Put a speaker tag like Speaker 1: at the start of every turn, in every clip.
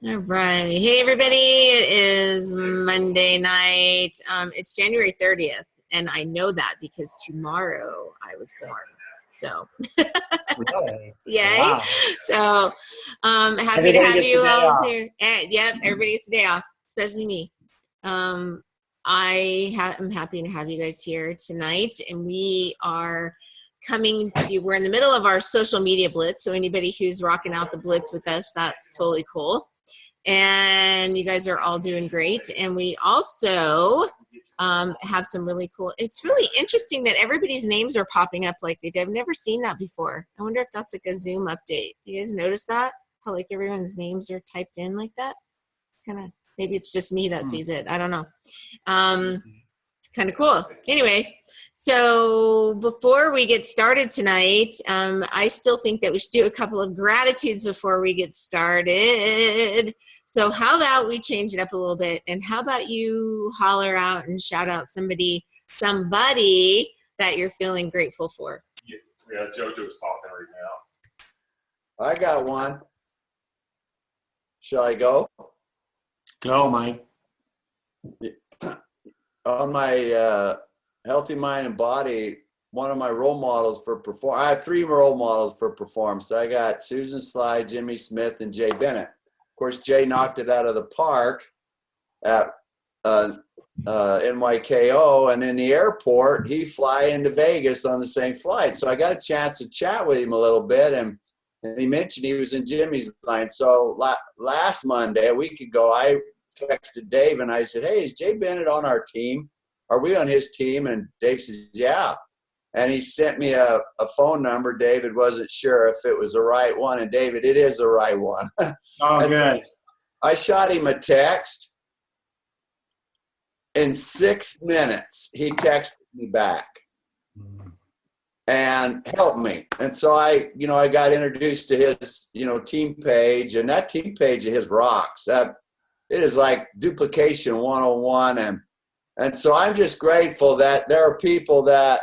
Speaker 1: All right. Hey, everybody. It is Monday night. It's January 30th, and I know that because tomorrow I was born. So,
Speaker 2: Really?
Speaker 1: yay.
Speaker 2: Wow.
Speaker 1: So, happy
Speaker 2: Everybody
Speaker 1: to have
Speaker 2: gets
Speaker 1: you
Speaker 2: the day
Speaker 1: all
Speaker 2: off.
Speaker 1: here. Yep, everybody gets a day off, especially me. I'm happy to have you guys here tonight, and we are we're in the middle of our social media blitz. So anybody who's rocking out the blitz with us, that's totally cool. And you guys are all doing great. And we also have some really cool, it's really interesting that everybody's names are popping up like I've never seen that before. I wonder if that's like a Zoom update. You guys notice that? How like everyone's names are typed in like that? Kind of, maybe it's just me that sees it. I don't know. Kind of cool. Anyway, so before we get started tonight, I still think that we should do a couple of gratitudes before we get started. So how about we change it up a little bit, and how about you holler out and shout out somebody that you're feeling grateful for?
Speaker 3: Yeah, JoJo's talking right now.
Speaker 4: I got one. Shall I go?
Speaker 2: Go, Mike.
Speaker 4: On my healthy mind and body, one of my role models for I have three role models for performance. I got Susan Sly, Jimmy Smith, and Jay Bennett. Of course, Jay knocked it out of the park at NYKO, and in the airport, he fly into Vegas on the same flight. So I got a chance to chat with him a little bit, and he mentioned he was in Jimmy's line. So last Monday, a week ago, I texted Dave and I said, "Hey, is Jay Bennett on our team? Are we on his team?" And Dave says, "Yeah." And he sent me a phone number. David wasn't sure if it was the right one. And David, it is the right one.
Speaker 2: Oh, good.
Speaker 4: So I shot him a text. In 6 minutes, he texted me back and helped me. And so I got introduced to his, team page, and that team page of his rocks. It is like duplication 101. And so I'm just grateful that there are people that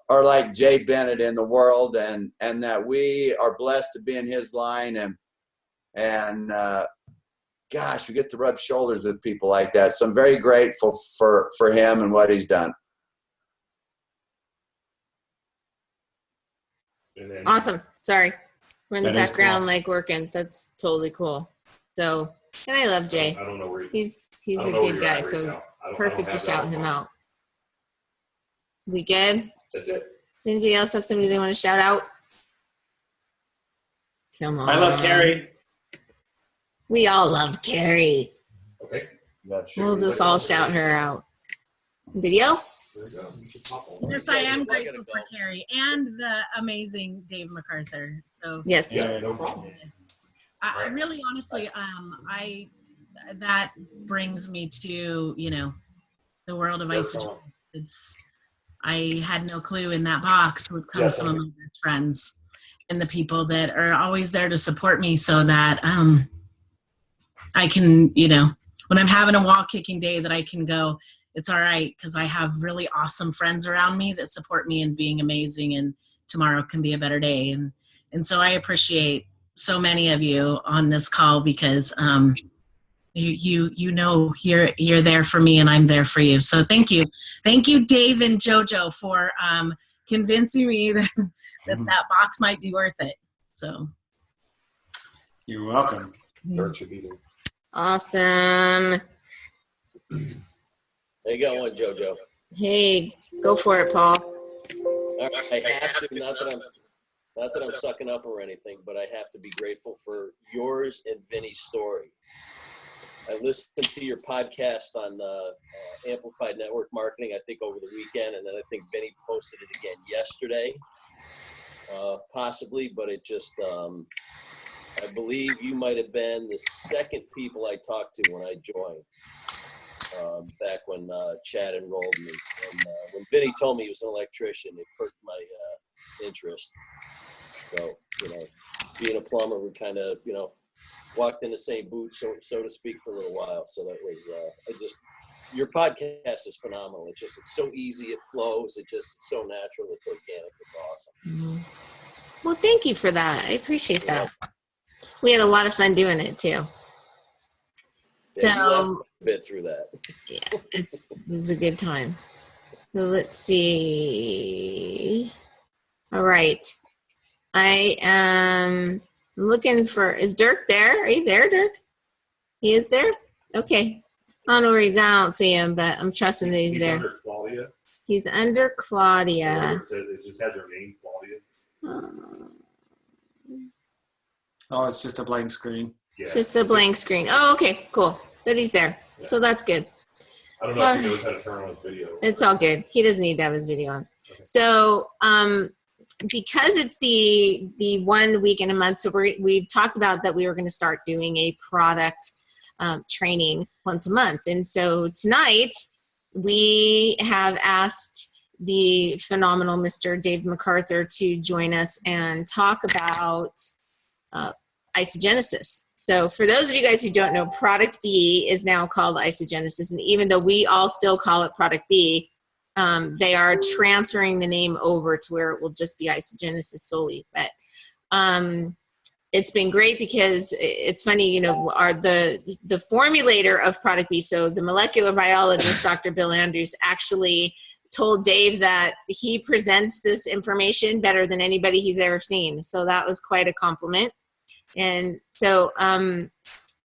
Speaker 4: are like Jay Bennett in the world, and that we are blessed to be in his line. And gosh, we get to rub shoulders with people like that. So I'm very grateful for him and what he's done.
Speaker 1: Awesome. Sorry. We're in the
Speaker 2: That is
Speaker 1: background,
Speaker 2: cool.
Speaker 1: like working. That's totally cool. So, and I love Jay.
Speaker 3: I don't know where
Speaker 1: He's
Speaker 3: I
Speaker 1: a
Speaker 3: don't know where
Speaker 1: good
Speaker 3: you're
Speaker 1: guy.
Speaker 3: at right
Speaker 1: So
Speaker 3: now. I don't
Speaker 1: perfect to
Speaker 3: have that
Speaker 1: shout
Speaker 3: on
Speaker 1: him
Speaker 3: mine.
Speaker 1: out. We good?
Speaker 3: That's it.
Speaker 1: Does anybody else have somebody they want to shout out? Come on.
Speaker 2: I love Carrie.
Speaker 1: We all love Carrie.
Speaker 3: Okay.
Speaker 1: We'll just all shout her out. Anybody else?
Speaker 5: Yes, I am grateful for Carrie and the amazing Dave MacArthur. So
Speaker 1: Yes.
Speaker 3: Yeah, no problem.
Speaker 5: I really, honestly, that brings me to the world of Isagensis. I had no clue in that box would come some of my best friends and the people that are always there to support me, so that I can, when I'm having a wall kicking day, that I can go, it's all right, because I have really awesome friends around me that support me in being amazing, and tomorrow can be a better day. And so I appreciate so many of you on this call, because you're there for me and I'm there for you. So thank you, Dave and JoJo, for convincing me that box might be worth it. So
Speaker 2: You're welcome.
Speaker 3: Dirt should be there.
Speaker 1: Awesome.
Speaker 6: There you go, one, JoJo.
Speaker 1: Hey, go for it, Paul.
Speaker 6: I have to, not that I'm sucking up or anything, but I have to be grateful for yours and Vinny's story. I listened to your podcast on Amplified Network Marketing, I think over the weekend, and then I think Vinny posted it again yesterday, possibly, but it just, I believe you might have been the second people I talked to when I joined, back when Chad enrolled me. And when Vinny told me he was an electrician, it perked my interest. So, being a plumber, we kind of, walked in the same boots, so to speak, for a little while. So that was, your podcast is phenomenal. It's so easy. It flows. It's so natural. It's organic. It's awesome.
Speaker 1: Mm-hmm. Well, thank you for that. I appreciate that. We had a lot of fun doing it too.
Speaker 6: And you have
Speaker 1: So
Speaker 6: to fit through that.
Speaker 1: yeah, it's a good time. So let's see. All right. I am looking for, is Dirk there? Are you there, Dirk? He is there? Okay. I don't know where he's at. I don't see him, but I'm trusting that he's there.
Speaker 3: Under Claudia.
Speaker 1: He's under Claudia.
Speaker 3: It just had their name, Claudia.
Speaker 2: Oh, it's just a blank screen.
Speaker 3: Yeah.
Speaker 1: It's just a blank screen. Oh, okay, cool. But he's there. So that's good.
Speaker 3: I don't know if he knows how to turn on his video.
Speaker 1: It's all good. He doesn't need to have his video on.
Speaker 3: Okay.
Speaker 1: So, because it's the 1 week in a month, so we've talked about that we were going to start doing a product training once a month. And so tonight we have asked the phenomenal Mr. Dave MacArthur to join us and talk about Isagensis. So for those of you guys who don't know, Product B is now called Isagensis. And even though we all still call it Product B, they are transferring the name over to where it will just be Isagensis solely. But it's been great because it's funny, you know, the formulator of Product B, so the molecular biologist, Dr. Bill Andrews, actually told Dave that he presents this information better than anybody he's ever seen. So that was quite a compliment. And so,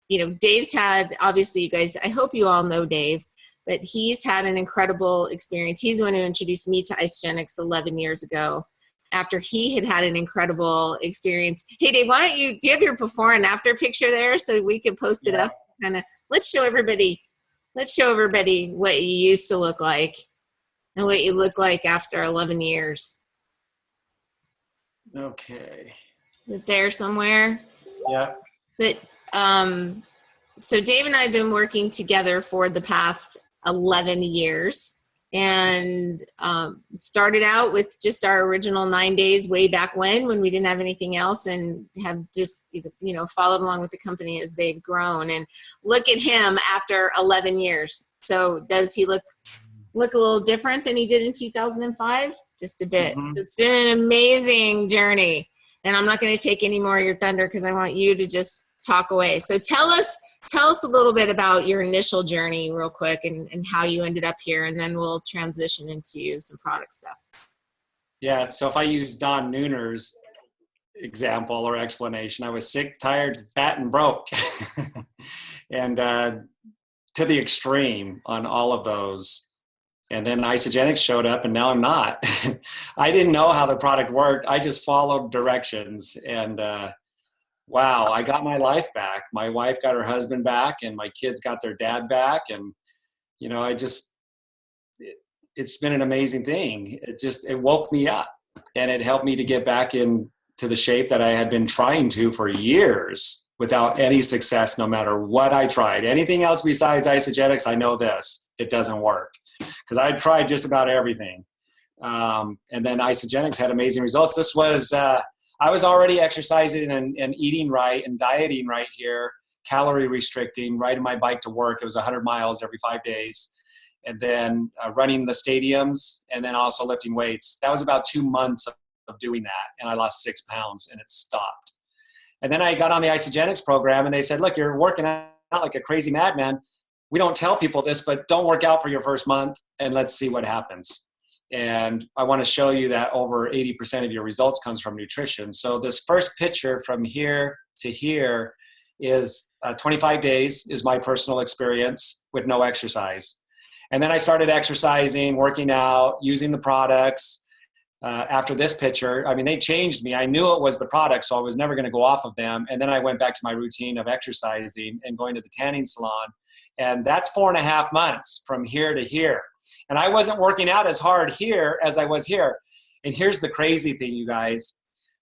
Speaker 1: you know, Dave's had, obviously, you guys, I hope you all know Dave, but he's had an incredible experience. He's the one who introduced me to Isagenix 11 years ago after he had an incredible experience. Hey, Dave, why don't do you have your before and after picture there so we can post it up? Kind of, let's show everybody what you used to look like and what you look like after 11 years.
Speaker 2: Okay.
Speaker 1: Is it there somewhere?
Speaker 2: Yeah.
Speaker 1: But so Dave and I have been working together for the past 11 years and started out with just our original 9 days way back when we didn't have anything else, and have just, you know, followed along with the company as they've grown. And look at him after 11 years. So does he look a little different than he did in 2005? Just a bit.
Speaker 2: Mm-hmm.
Speaker 1: So it's been an amazing journey. And I'm not going to take any more of your thunder because I want you to just talk away. So tell us a little bit about your initial journey real quick and how you ended up here, and then we'll transition into some product stuff.
Speaker 2: Yeah, so if I use Don Nooner's example or explanation, I was sick, tired, fat, and broke. And to the extreme on all of those. And then Isagenix showed up, and now I'm not. I didn't know how the product worked. I just followed directions, and wow, I got my life back. My wife got her husband back, and my kids got their dad back. And, you know, it's been an amazing thing. It woke me up, and it helped me to get back into the shape that I had been trying to for years without any success, no matter what I tried. Anything else besides Isagenix, I know this, it doesn't work. Because I tried just about everything. And then Isagenix had amazing results. This was, I was already exercising and eating right and dieting right here, calorie restricting, riding my bike to work. It was 100 miles every 5 days. And then running the stadiums, and then also lifting weights. That was about 2 months of doing that. And I lost 6 pounds, and it stopped. And then I got on the Isagenix program, and they said, look, you're working out like a crazy madman. We don't tell people this, but don't work out for your first month, and let's see what happens. And I want to show you that over 80% of your results comes from nutrition. So this first picture from here to here is 25 days is my personal experience with no exercise. And then I started exercising, working out, using the products. After this picture, I mean, they changed me. I knew it was the product, so I was never going to go off of them. And then I went back to my routine of exercising and going to the tanning salon. And that's 4.5 months from here to here. And I wasn't working out as hard here as I was here. And here's the crazy thing, you guys.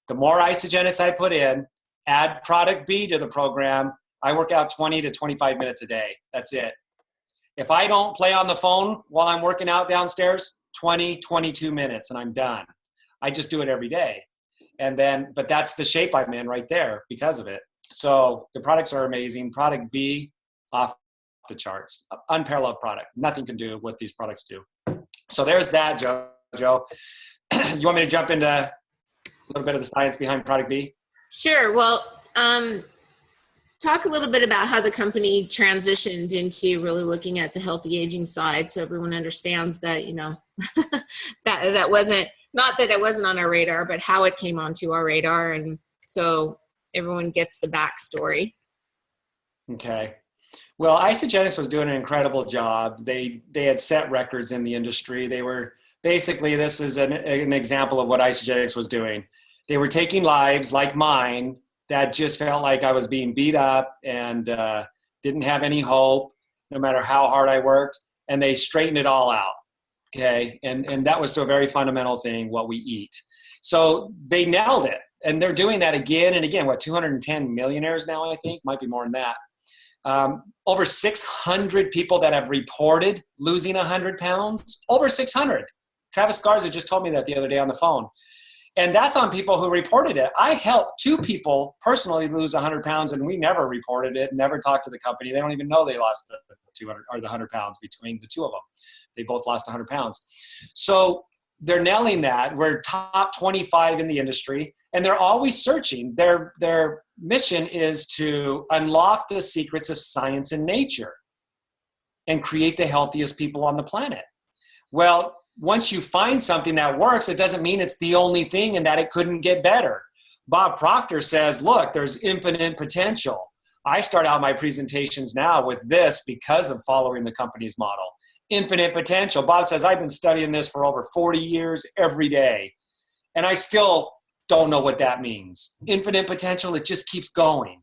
Speaker 2: The more Isagenix I put in, add product B to the program, I work out 20 to 25 minutes a day. That's it. If I don't play on the phone while I'm working out downstairs, 20, 22 minutes and I'm done. I just do it every day. And then, but that's the shape I'm in right there because of it. So the products are amazing. Product B, off the charts, unparalleled product. Nothing can do what these products do. So there's that, Jojo. You want me to jump into a little bit of the science behind product B?
Speaker 1: Sure. Well, talk a little bit about how the company transitioned into really looking at the healthy aging side, so everyone understands that, you know, that wasn't, not that it wasn't on our radar, but how it came onto our radar, and so everyone gets the backstory.
Speaker 2: Okay. Well, Isagenix was doing an incredible job. They had set records in the industry. They were basically, this is an example of what Isagenix was doing. They were taking lives like mine that just felt like I was being beat up and didn't have any hope, no matter how hard I worked, and they straightened it all out. Okay, and that was to a very fundamental thing, what we eat. So they nailed it, and they're doing that again and again. What, 210 millionaires now, I think, might be more than that. Over 600 people that have reported losing 100 pounds, over 600. Travis Garza just told me that the other day on the phone. And that's on people who reported it. I helped 2 people personally lose 100 pounds, and we never reported it, never talked to the company. They don't even know they lost the 200 or the 100 pounds between the 2 of them. They both lost 100 pounds. So they're nailing that. We're top 25 in the industry, and they're always searching. Their mission is to unlock the secrets of science and nature and create the healthiest people on the planet. Well, once you find something that works, it doesn't mean it's the only thing and that it couldn't get better. Bob Proctor says, look, there's infinite potential. I start out my presentations now with this because of following the company's model. Infinite potential. Bob says, I've been studying this for over 40 years every day, and I still don't know what that means. Infinite potential, it just keeps going.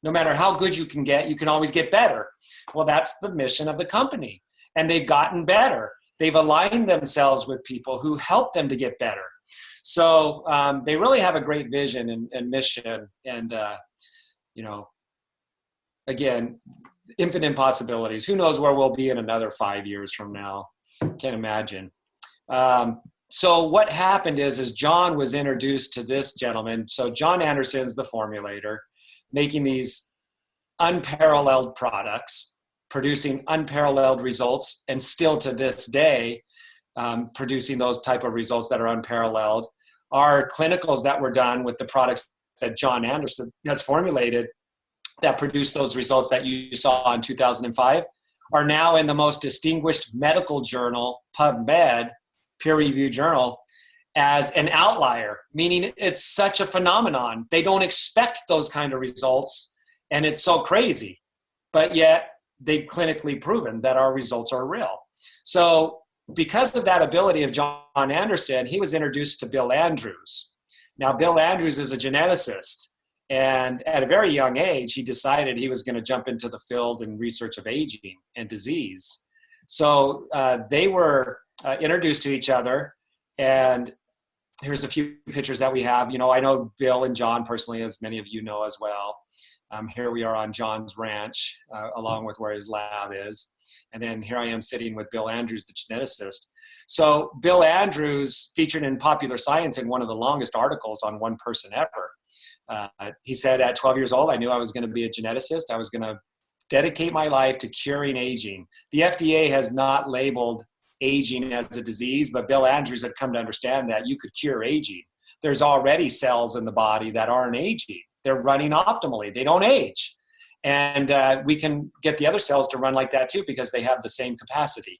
Speaker 2: No matter how good you can get, you can always get better. Well, that's the mission of the company, and they've gotten better. They've aligned themselves with people who help them to get better. So they really have a great vision and mission. And, you know, again, infinite possibilities. Who knows where we'll be in another 5 years from now? Can't imagine. So what happened is John was introduced to this gentleman. So John Anderson's the formulator, making these unparalleled products, producing unparalleled results, and still to this day, producing those type of results that are unparalleled. Our clinicals that were done with the products that John Anderson has formulated that produced those results that you saw in 2005 are now in the most distinguished medical journal, PubMed, peer-reviewed journal, as an outlier, meaning it's such a phenomenon. They don't expect those kind of results, and it's so crazy. But yet, they've clinically proven that our results are real. So because of that ability of John Anderson, he was introduced to Bill Andrews. Now, Bill Andrews is a geneticist, and at a very young age, he decided he was going to jump into the field and research of aging and disease. So they were introduced to each other, and here's a few pictures that we have. You know, I know Bill and John personally, as many of you know as well. Here we are on John's ranch, along with where his lab is. And then here I am sitting with Bill Andrews, the geneticist. So Bill Andrews featured in Popular Science in one of the longest articles on one person ever. He said at 12 years old, I knew I was going to be a geneticist. I was going to dedicate my life to curing aging. The FDA has not labeled aging as a disease, but Bill Andrews had come to understand that you could cure aging. There's already cells in the body that aren't aging. They're running optimally. They don't age. And we can get the other cells to run like that too because they have the same capacity.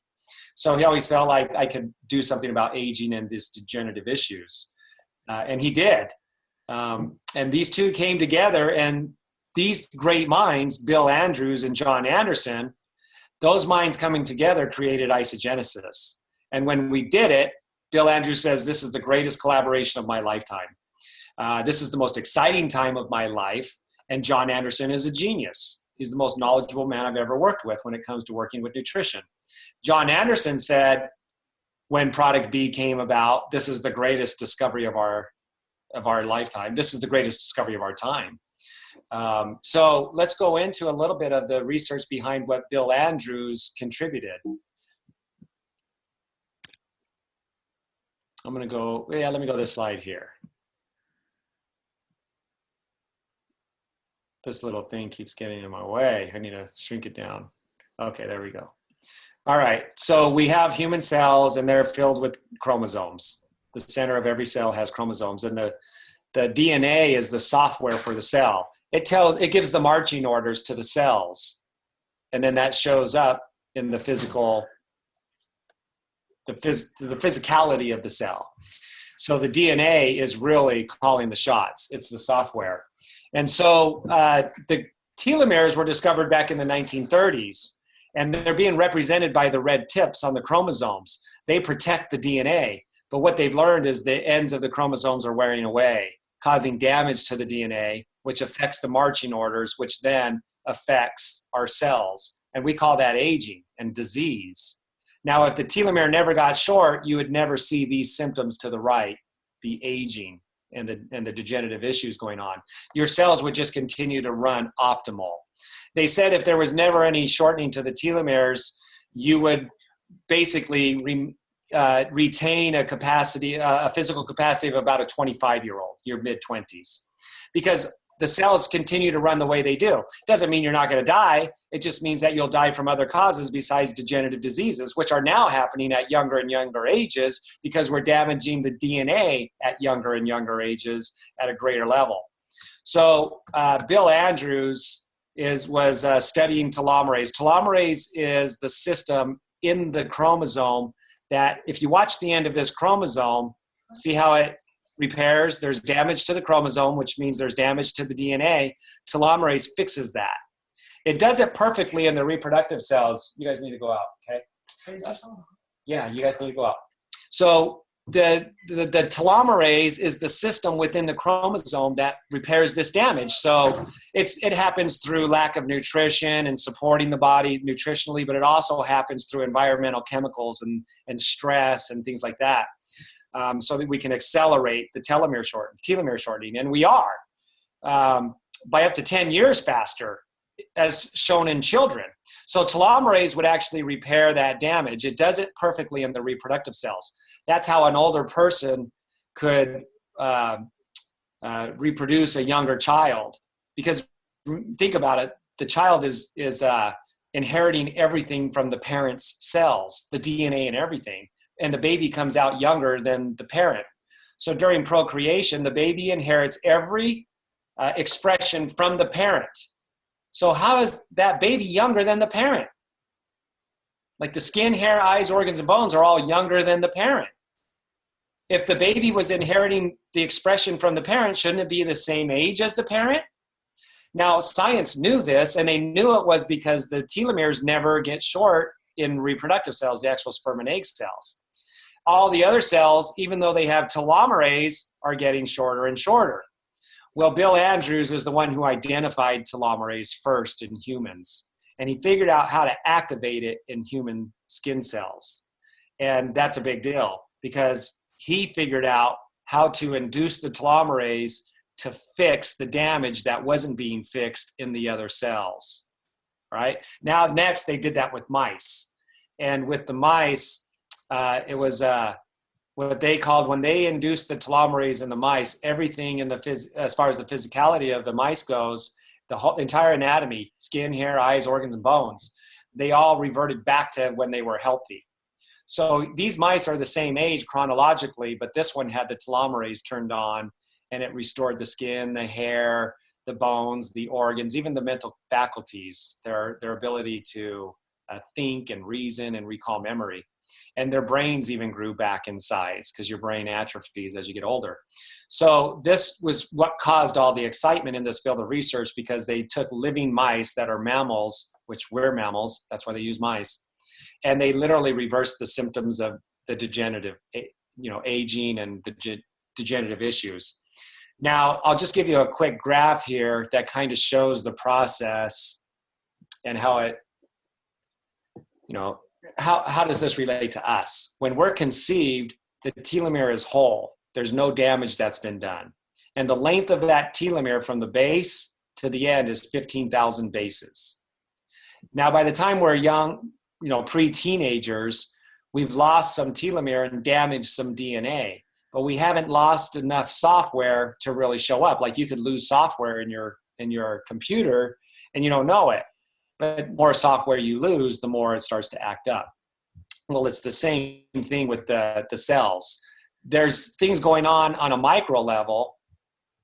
Speaker 2: So he always felt like I could do something about aging and these degenerative issues. And he did. And these two came together, and these great minds, Bill Andrews and John Anderson, those minds coming together created Isagensis. And when we did it, Bill Andrews says, this is the greatest collaboration of my lifetime. This is the most exciting time of my life. And John Anderson is a genius. He's the most knowledgeable man I've ever worked with when it comes to working with nutrition. John Anderson said, when product B came about, this is the greatest discovery of our lifetime. This is the greatest discovery of our time. So let's go into a little bit of the research behind what Bill Andrews contributed. I'm going to go, let me go this slide here. This little thing keeps getting in my way. I need to shrink it down. Okay, there we go. All right, so we have human cells, and they're filled with chromosomes. The center of every cell has chromosomes, and the DNA is the software for the cell. it gives the marching orders to the cells. And then that shows up in the physicality of the cell. So the DNA is really calling the shots. It's the software. And so the telomeres were discovered back in the 1930s, and they're being represented by the red tips on the chromosomes. They protect the DNA, but what they've learned is the ends of the chromosomes are wearing away, causing damage to the DNA, which affects the marching orders, which then affects our cells. And we call that aging and disease. Now, if the telomere never got short, you would never see these symptoms to the right, the aging and the degenerative issues going on. Your cells would just continue to run optimal. They said if there was never any shortening to the telomeres, you would basically retain a physical capacity of about a 25-year-old, your mid-20s, because the cells continue to run the way they do. Doesn't mean you're not going to die. It just means that you'll die from other causes besides degenerative diseases, which are now happening at younger and younger ages because we're damaging the DNA at younger and younger ages at a greater level. So Bill Andrews was studying telomerase. Telomerase is the system in the chromosome that if you watch the end of this chromosome, see how it repairs, there's damage to the chromosome, which means there's damage to the DNA. Telomerase fixes that. It does it perfectly in the reproductive cells. You guys need to go out, okay? Yeah, you guys need to go out. So the telomerase is the system within the chromosome that repairs this damage. So it happens through lack of nutrition and supporting the body nutritionally, but it also happens through environmental chemicals and stress and things like that. So that we can accelerate the telomere shortening. And we are by up to 10 years faster, as shown in children. So telomerase would actually repair that damage. It does it perfectly in the reproductive cells. That's how an older person could reproduce a younger child. Because think about it, the child is inheriting everything from the parent's cells, the DNA and everything. And the baby comes out younger than the parent. So during procreation, the baby inherits every expression from the parent. So how is that baby younger than the parent? Like the skin, hair, eyes, organs, and bones are all younger than the parent. If the baby was inheriting the expression from the parent, shouldn't it be the same age as the parent? Now, science knew this, and they knew it was because the telomeres never get short in reproductive cells, the actual sperm and egg cells. All the other cells, even though they have telomerase, are getting shorter and shorter. Well, Bill Andrews is the one who identified telomerase first in humans, and he figured out how to activate it in human skin cells. And that's a big deal because he figured out how to induce the telomerase to fix the damage that wasn't being fixed in the other cells, right? Now, next, they did that with mice. And with the mice, it was what they called, when they induced the telomerase in the mice, everything in as far as the physicality of the mice goes, the whole entire anatomy, skin, hair, eyes, organs, and bones, they all reverted back to when they were healthy. So these mice are the same age chronologically, but this one had the telomerase turned on, and it restored the skin, the hair, the bones, the organs, even the mental faculties, their ability to think and reason and recall memory. And their brains even grew back in size because your brain atrophies as you get older. So this was what caused all the excitement in this field of research, because they took living mice that are mammals, which we're mammals, that's why they use mice, and they literally reversed the symptoms of the degenerative, aging and the degenerative issues. Now, I'll just give you a quick graph here that kind of shows the process and how it, how does this relate to us? When we're conceived, the telomere is whole. There's no damage that's been done. And the length of that telomere from the base to the end is 15,000 bases. Now, by the time we're young, pre-teenagers, we've lost some telomere and damaged some DNA, but we haven't lost enough software to really show up. Like you could lose software in your computer and you don't know it. But more software you lose, the more it starts to act up. Well, it's the same thing with the cells. There's things going on a micro level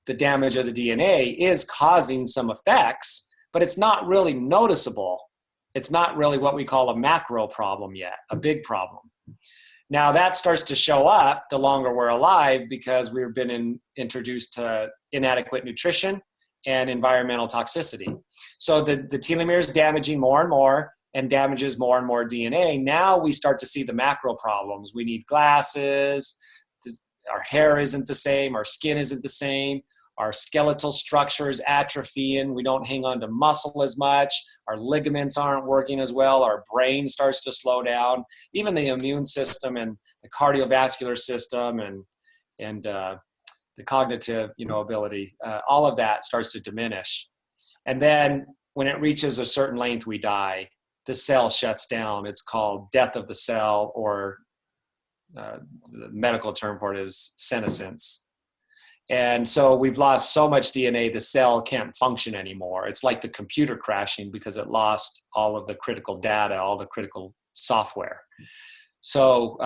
Speaker 2: the damage of the DNA is causing some effects, but it's not really noticeable. It's not really what we call a macro problem yet, a big problem. Now that starts to show up the longer we're alive because we've been introduced to inadequate nutrition and environmental toxicity. So the telomere is damaging more and more and damages more and more DNA. Now we start to see the macro problems. We need glasses, our hair isn't the same, our skin isn't the same, our skeletal structure is atrophying, we don't hang on to muscle as much, our ligaments aren't working as well, our brain starts to slow down, even the immune system and the cardiovascular system and the cognitive ability, all of that starts to diminish. And then when it reaches a certain length, we die. The cell shuts down. It's called death of the cell, or the medical term for it is senescence. And so we've lost so much DNA, the cell can't function anymore. It's like the computer crashing because it lost all of the critical data, all the critical software. So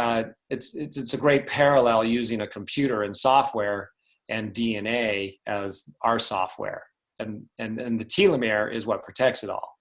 Speaker 2: it's a great parallel using a computer and software and DNA as our software. And the telomere is what protects it all.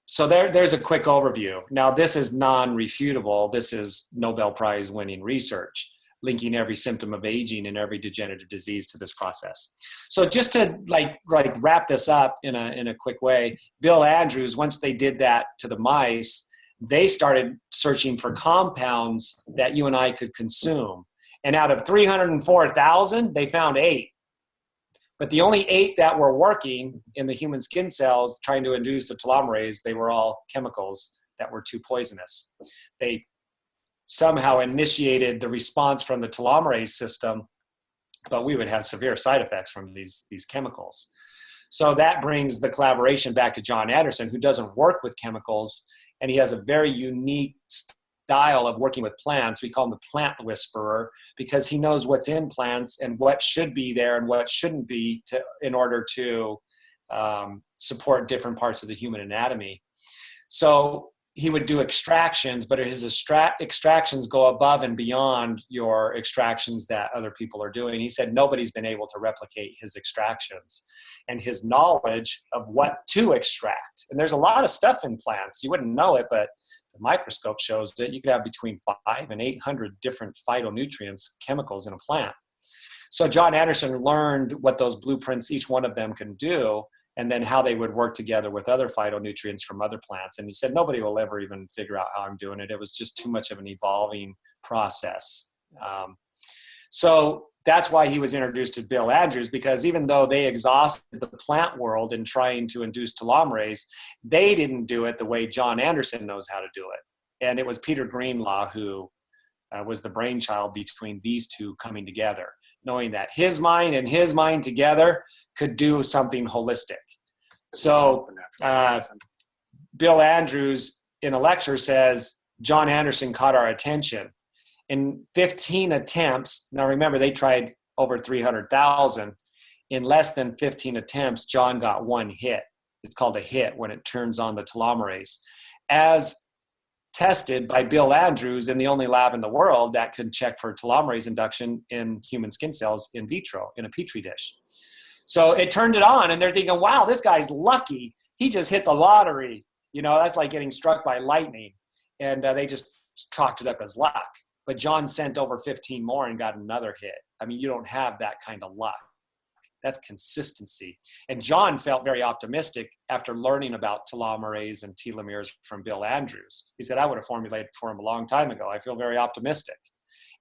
Speaker 2: So there's a quick overview. Now, this is non-refutable. This is Nobel Prize winning research, linking every symptom of aging and every degenerative disease to this process. So just to like wrap this up in a quick way, Bill Andrews, once they did that to the mice, they started searching for compounds that you and I could consume. And out of 304,000, they found 8. But the only 8 that were working in the human skin cells trying to induce the telomerase, they were all chemicals that were too poisonous. They somehow initiated the response from the telomerase system, but we would have severe side effects from these chemicals. So that brings the collaboration back to John Anderson, who doesn't work with chemicals, and he has a very unique style of working with plants. We call him the plant whisperer because he knows what's in plants and what should be there and what shouldn't be in order to support different parts of the human anatomy. So he would do extractions, but his extractions go above and beyond your extractions that other people are doing. He said nobody's been able to replicate his extractions and his knowledge of what to extract. And there's a lot of stuff in plants. You wouldn't know it, but the microscope shows that you could have between 500 and 800 different phytonutrients, chemicals in a plant. So John Anderson learned what those blueprints, each one of them can do, and then how they would work together with other phytonutrients from other plants. And he said, nobody will ever even figure out how I'm doing it. It was just too much of an evolving process. So that's why he was introduced to Bill Andrews, because even though they exhausted the plant world in trying to induce telomerase, they didn't do it the way John Anderson knows how to do it. And it was Peter Greenlaw who was the brainchild between these two coming together, knowing that his mind and his mind together could do something holistic. So Bill Andrews in a lecture says, John Anderson caught our attention. In 15 attempts, now remember they tried over 300,000. In less than 15 attempts, John got 1 hit. It's called a hit when it turns on the telomerase. As tested by Bill Andrews in the only lab in the world that can check for telomerase induction in human skin cells in vitro in a petri dish. So it turned it on and they're thinking, wow, this guy's lucky. He just hit the lottery. That's like getting struck by lightning. And they just chalked it up as luck. But John sent over 15 more and got another hit. I mean, you don't have that kind of luck. That's consistency. And John felt very optimistic after learning about telomerase and telomeres from Bill Andrews. He said, I would have formulated for him a long time ago. I feel very optimistic.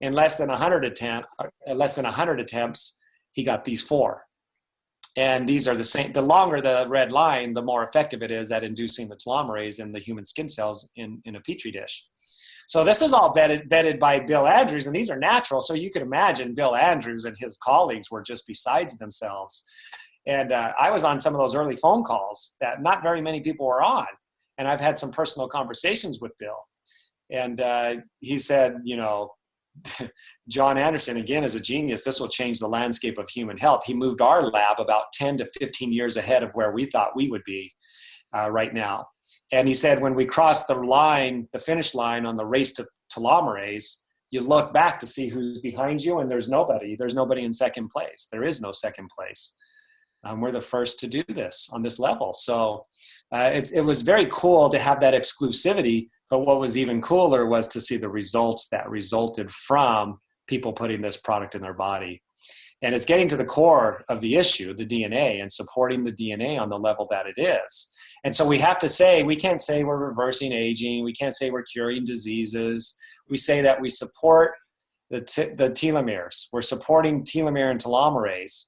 Speaker 2: In less than 100 attempts, he got these 4. And these are the same. The longer the red line, the more effective it is at inducing the telomerase in the human skin cells in a petri dish. So this is all vetted by Bill Andrews, and these are natural. So you can imagine Bill Andrews and his colleagues were just besides themselves. And I was on some of those early phone calls that not very many people were on. And I've had some personal conversations with Bill. And he said, John Anderson, again, is a genius. This will change the landscape of human health. He moved our lab about 10 to 15 years ahead of where we thought we would be right now. And he said, when we crossed the finish line on the race to telomerase, you look back to see who's behind you, and there's nobody in second place. There is no second place. We're the first to do this on this level. So it was very cool to have that exclusivity. But what was even cooler was to see the results that resulted from people putting this product in their body. And it's getting to the core of the issue, the DNA, and supporting the DNA on the level that it is. And so we can't say we're reversing aging. We can't say we're curing diseases. We say that we support the telomeres. We're supporting telomere and telomerase.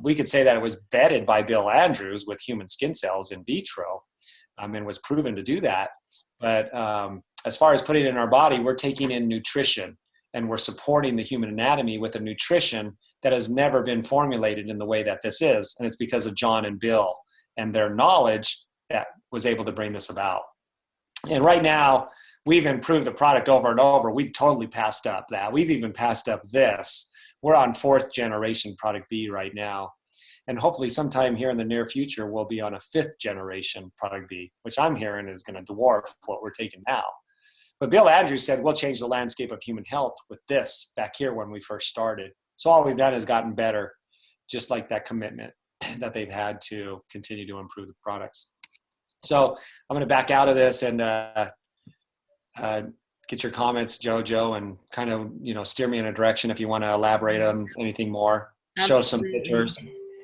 Speaker 2: We could say that it was vetted by Bill Andrews with human skin cells in vitro, and was proven to do that. But as far as putting it in our body, we're taking in nutrition, and we're supporting the human anatomy with a nutrition that has never been formulated in the way that this is. And it's because of John and Bill and their knowledge that was able to bring this about. And right now, we've improved the product over and over. We've totally passed up that. We've even passed up this. We're on 4th generation product B right now. And hopefully sometime here in the near future, we'll be on a 5th generation product B, which I'm hearing is going to dwarf what we're taking now. But Bill Andrews said, we'll change the landscape of human health with this back here when we first started. So all we've done is gotten better, just like that commitment that they've had to continue to improve the products. So I'm going to back out of this and get your comments, Jojo, and kind of, steer me in a direction if you want to elaborate on anything more.
Speaker 1: Absolutely.
Speaker 2: Show some pictures.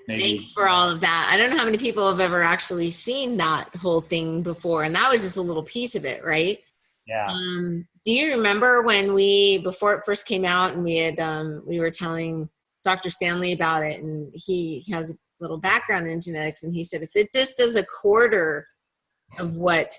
Speaker 2: Maybe.
Speaker 1: Thanks for all of that. I don't know how many people have ever actually seen that whole thing before, and that was just a little piece of it, right?
Speaker 2: Yeah.
Speaker 1: Do you remember when before it first came out, and we were telling Dr. Stanley about it, and he has a little background in genetics, and he said, if this does a quarter of what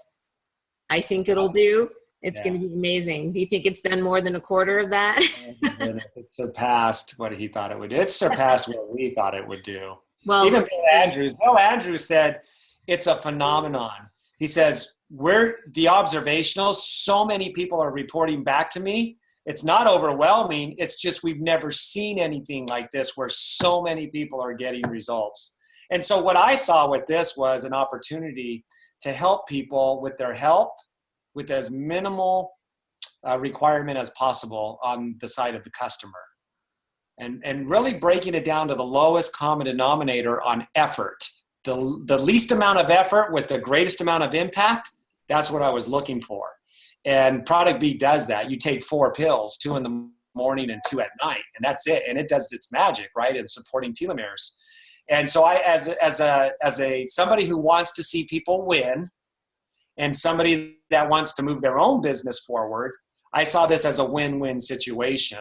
Speaker 1: I think it'll do, it's going to be amazing. Do you think it's done more than a quarter of that?
Speaker 2: It surpassed what he thought it would do. It surpassed what we thought it would do.
Speaker 1: Well,
Speaker 2: even Bill Andrews said it's a phenomenon. He says, the observational, so many people are reporting back to me. It's not overwhelming. It's just we've never seen anything like this where so many people are getting results. And so what I saw with this was an opportunity to help people with their health with as minimal requirement as possible on the side of the customer. And really breaking it down to the lowest common denominator on effort. The least amount of effort with the greatest amount of impact, that's what I was looking for. And Product B does that. You take 4 pills, 2 in the morning and 2 at night, and that's it. And it does its magic, right, in supporting telomeres. And so I, as somebody who wants to see people win, and somebody that wants to move their own business forward, I saw this as a win-win situation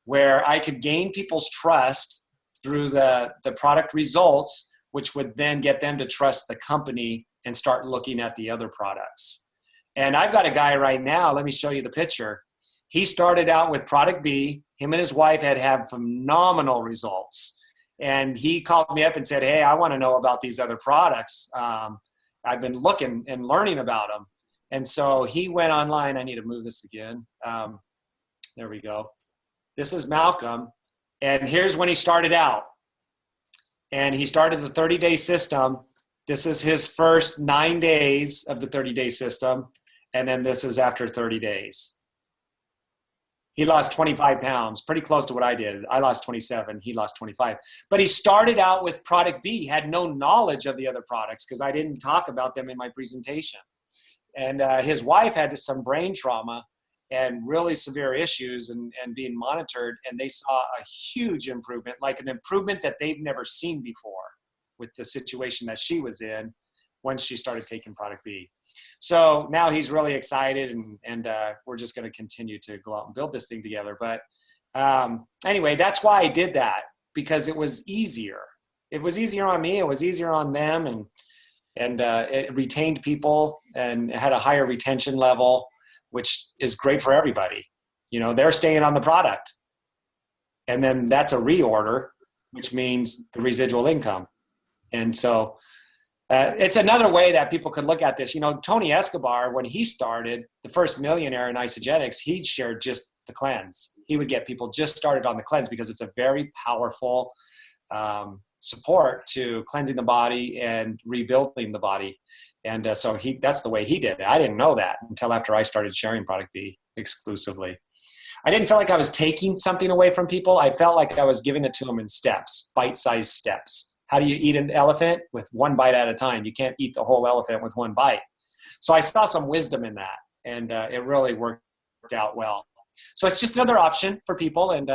Speaker 2: where I could gain people's trust through the product results, which would then get them to trust the company and start looking at the other products. And I've got a guy right now, let me show you the picture. He started out with Product B. Him and his wife had phenomenal results. And he called me up and said, hey, I want to know about these other products. I've been looking and learning about them. And so he went online. I need to move this again. There we go. This is Malcolm. And here's when he started out. And he started the 30-day system. This is his first 9 days of the 30-day system. And then this is after 30 days. He lost 25 pounds, pretty close to what I did. I lost 27, he lost 25. But he started out with Product B, had no knowledge of the other products because I didn't talk about them in my presentation. And his wife had some brain trauma and really severe issues and being monitored. And they saw a huge improvement, like an improvement that they've never seen before with the situation that she was in when she started taking Product B. So now he's really excited, and we're just going to continue to go out and build this thing together. But anyway, that's why I did that, because it was easier. It was easier on me. It was easier on them, and it retained people and had a higher retention level, which is great for everybody. They're staying on the product. And then that's a reorder, which means the residual income. And so it's another way that people could look at this. Tony Escobar, when he started, the first millionaire in Isagenix, he shared just the cleanse. He would get people just started on the cleanse because it's a very powerful support to cleansing the body and rebuilding the body. And so that's the way he did it. I didn't know that until after I started sharing Product B exclusively. I didn't feel like I was taking something away from people. I felt like I was giving it to them in steps, bite-sized steps. How do you eat an elephant? With one bite at a time. You can't eat the whole elephant with one bite. So I saw some wisdom in that, and it really worked out well. So it's just another option for people. And,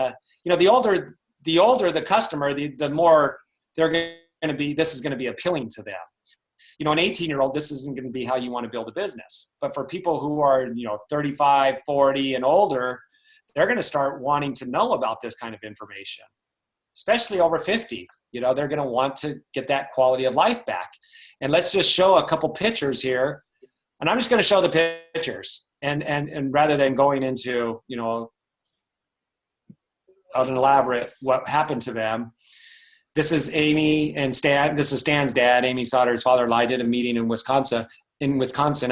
Speaker 2: the older the customer, the more they're going to be, this is going to be appealing to them. An 18-year-old, this isn't going to be how you want to build a business. But for people who are, 35, 40 and older, they're going to start wanting to know about this kind of information, especially over 50. They're going to want to get that quality of life back. And let's just show a couple pictures here. And I'm just going to show the pictures. And rather than going into, an elaborate what happened to them, this is Amy and Stan. This is Stan's dad, Amy Sauter's father-in-law. I did a meeting in Wisconsin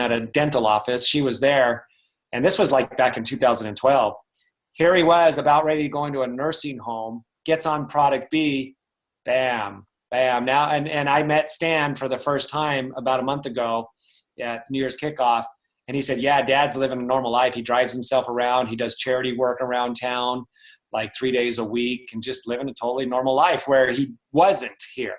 Speaker 2: at a dental office. She was there. And this was like back in 2012. Here he was about ready to go into a nursing home, gets on product B, bam, bam. Now, and I met Stan for the first time about a month ago at New Year's kickoff. And he said, yeah, Dad's living a normal life. He drives himself around. He does charity work around town, like 3 days a week, and just living a totally normal life where he wasn't here.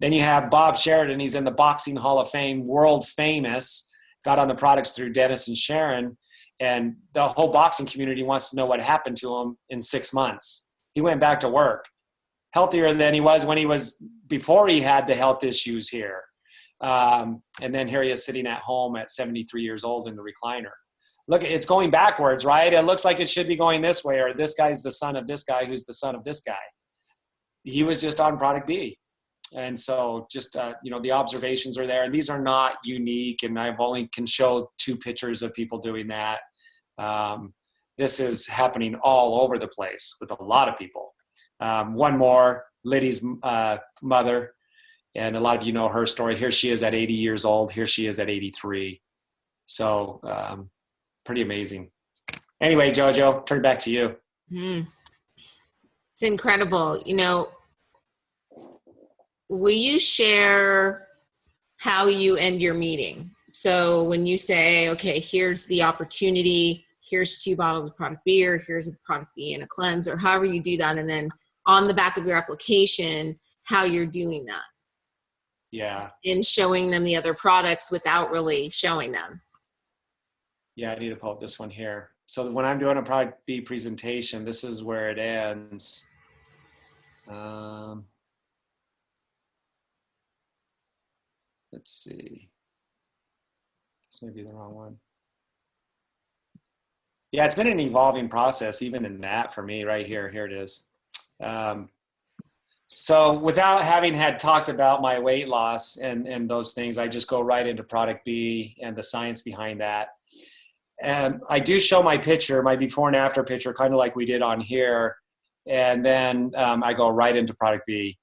Speaker 2: Then you have Bob Sheridan. He's in the Boxing Hall of Fame, world famous, got on the products through Dennis and Sharon. And the whole boxing community wants to know what happened to him in 6 months. He went back to work, healthier than he was before he had the health issues here. And then here he is sitting at home at 73 years old in the recliner. Look, it's going backwards, right? It looks like it should be going this way, or this guy's the son of this guy who's the son of this guy. He was just on product B. And so just, the observations are there. And these are not unique, and I've only can show 2 pictures of people doing that. This is happening all over the place with a lot of people. One more, Liddy's mother, and a lot of you know her story. Here she is at 80 years old. Here she is at 83. So pretty amazing. Anyway, Jojo, turn it back to you.
Speaker 1: It's incredible. Will you share how you end your meeting? So when you say, okay, here's the opportunity, here's 2 bottles of product B, or here's a product B and a cleanse, or however you do that, and then on the back of your application, how you're doing that.
Speaker 2: Yeah.
Speaker 1: And showing them the other products without really showing them.
Speaker 2: Yeah, I need to pull up this one here. So when I'm doing a product B presentation, this is where it ends. Let's see. This may be the wrong one. Yeah, it's been an evolving process, even in that for me right here. Here it is. So without having had talked about my weight loss and those things, I just go right into product B and the science behind that. And I do show my picture, my before and after picture, kind of like we did on here. And then I go right into product B.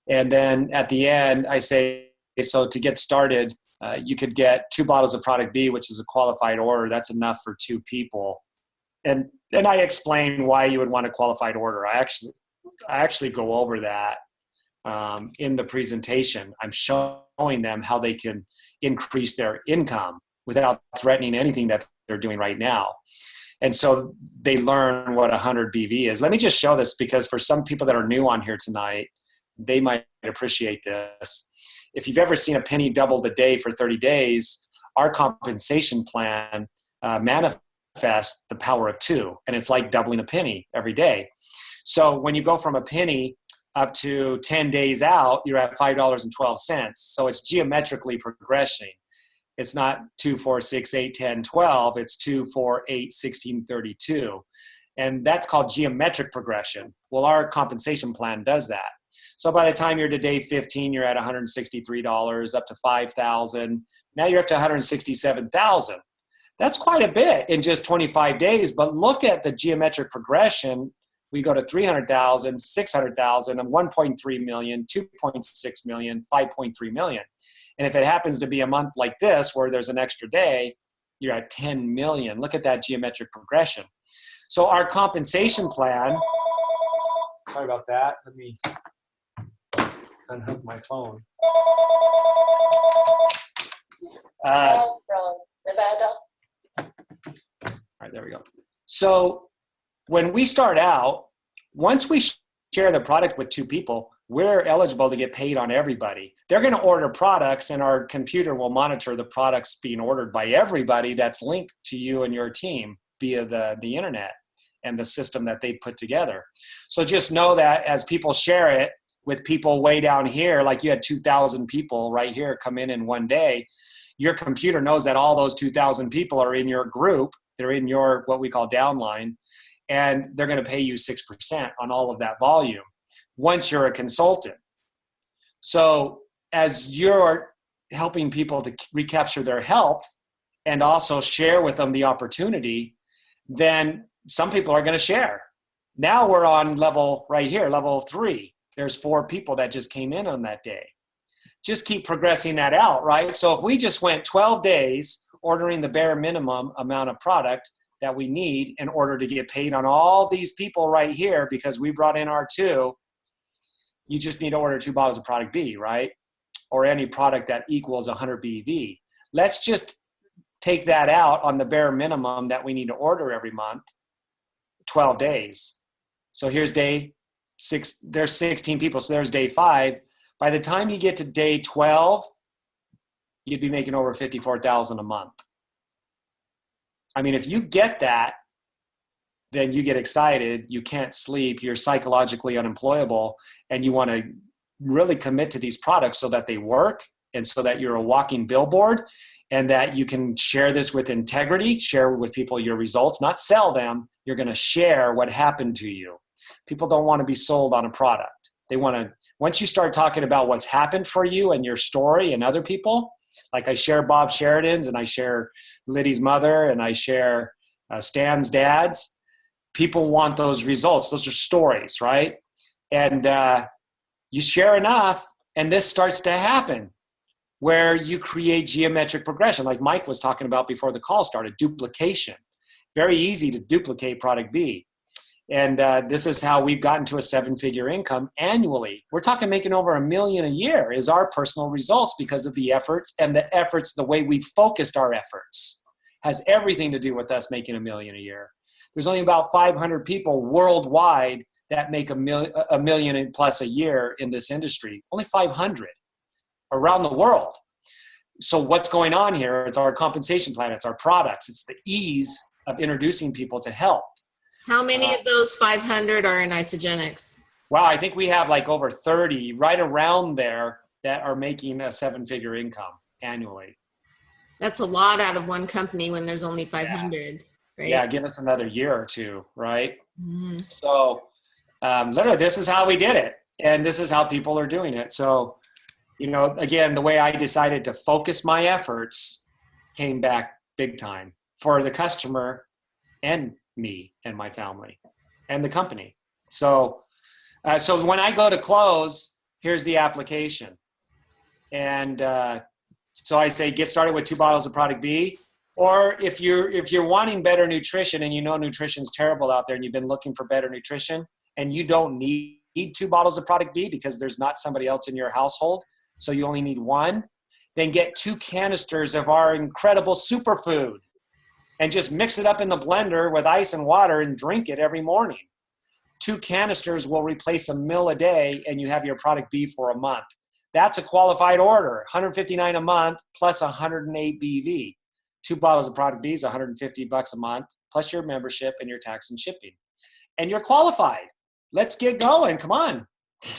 Speaker 2: And then at the end, I say, so to get started, you could get 2 bottles of product B, which is a qualified order. That's enough for 2 people. And then I explain why you would want a qualified order. I actually go over that in the presentation. I'm showing them how they can increase their income without threatening anything that they're doing right now. And so they learn what 100 BV is. Let me just show this, because for some people that are new on here tonight, they might appreciate this. If you've ever seen a penny doubled a day for 30 days, our compensation plan manifests the power of 2. And it's like doubling a penny every day. So when you go from a penny up to 10 days out, you're at $5.12. So it's geometrically progressing. It's not 2, 4, 6, 8, 10, 12. It's 2, 4, 8, 16, 32. And that's called geometric progression. Well, our compensation plan does that. So by the time you're to day 15, you're at $163, up to $5,000. Now you're up to $167,000. That's quite a bit in just 25 days. But look at the geometric progression. We go to 300,000, 600,000, and 1.3 million, 2.6 million, 5.3 million. And if it happens to be a month like this, where there's an extra day, you're at 10 million. Look at that geometric progression. So our compensation plan, sorry about that. Let me unhook my phone.
Speaker 7: From Nevada.
Speaker 2: All right, there we go. So when we start out, once we share the product with 2 people, we're eligible to get paid on everybody. They're going to order products, and our computer will monitor the products being ordered by everybody that's linked to you and your team via the internet and the system that they put together. So just know that as people share it with people way down here, like you had 2,000 people right here come in one day, your computer knows that all those 2,000 people are in your group. They're in your, what we call downline, and they're going to pay you 6% on all of that volume once you're a consultant. So as you're helping people to recapture their health and also share with them the opportunity, then some people are going to share. Now we're on level right here, level 3. There's 4 people that just came in on that day. Just keep progressing that out, right? So if we just went 12 days ordering the bare minimum amount of product that we need in order to get paid on all these people right here, because we brought in our 2, you just need to order 2 bottles of product B, right? Or any product that equals 100 BV. Let's just take that out on the bare minimum that we need to order every month, 12 days. So here's day 6, there's 16 people, so there's day 5. By the time you get to day 12, you'd be making over $54,000 a month. I mean, if you get that, then you get excited, you can't sleep, you're psychologically unemployable, and you want to really commit to these products so that they work and so that you're a walking billboard and that you can share this with integrity, share with people your results, not sell them. You're going to share what happened to you. People don't want to be sold on a product. They want to, once you start talking about what's happened for you and your story and other people, like I share Bob Sheridan's and I share Liddy's mother and I share Stan's dad's, people want those results. Those are stories, right? And you share enough and this starts to happen where you create geometric progression, like Mike was talking about before the call started, duplication. Very easy to duplicate product B. And this is how we've gotten to a 7-figure income annually. We're talking making over $1 million a year is our personal results because of the efforts, and the efforts, the way we focused our efforts has everything to do with us making $1 million a year. There's only about 500 people worldwide that make $1 million plus a year in this industry. Only 500 around the world. So what's going on here? It's our compensation plan. It's our products. It's the ease of introducing people to health.
Speaker 1: How many of those 500 are in Isagenix?
Speaker 2: Wow, I think we have like over 30 right around there that are making a 7-figure income annually.
Speaker 1: That's a lot out of one company when there's only 500, right?
Speaker 2: Yeah, give us another year or 2, right?
Speaker 1: Mm-hmm.
Speaker 2: So literally, this is how we did it. And this is how people are doing it. So, you know, again, the way I decided to focus my efforts came back big time for the customer and me and my family and the company. So when I go to close, here's the application. And so I say, get started with 2 bottles of product B. Or if you're wanting better nutrition and you know nutrition's terrible out there and you've been looking for better nutrition and you don't need 2 bottles of product B because there's not somebody else in your household, so you only need 1, then get 2 canisters of our incredible superfood and just mix it up in the blender with ice and water and drink it every morning. 2 canisters will replace a meal a day and you have your product B for a month. That's a qualified order, $159 a month plus 108 BV. 2 bottles of product B is $150 a month plus your membership and your tax and shipping. And you're qualified. Let's get going, come on,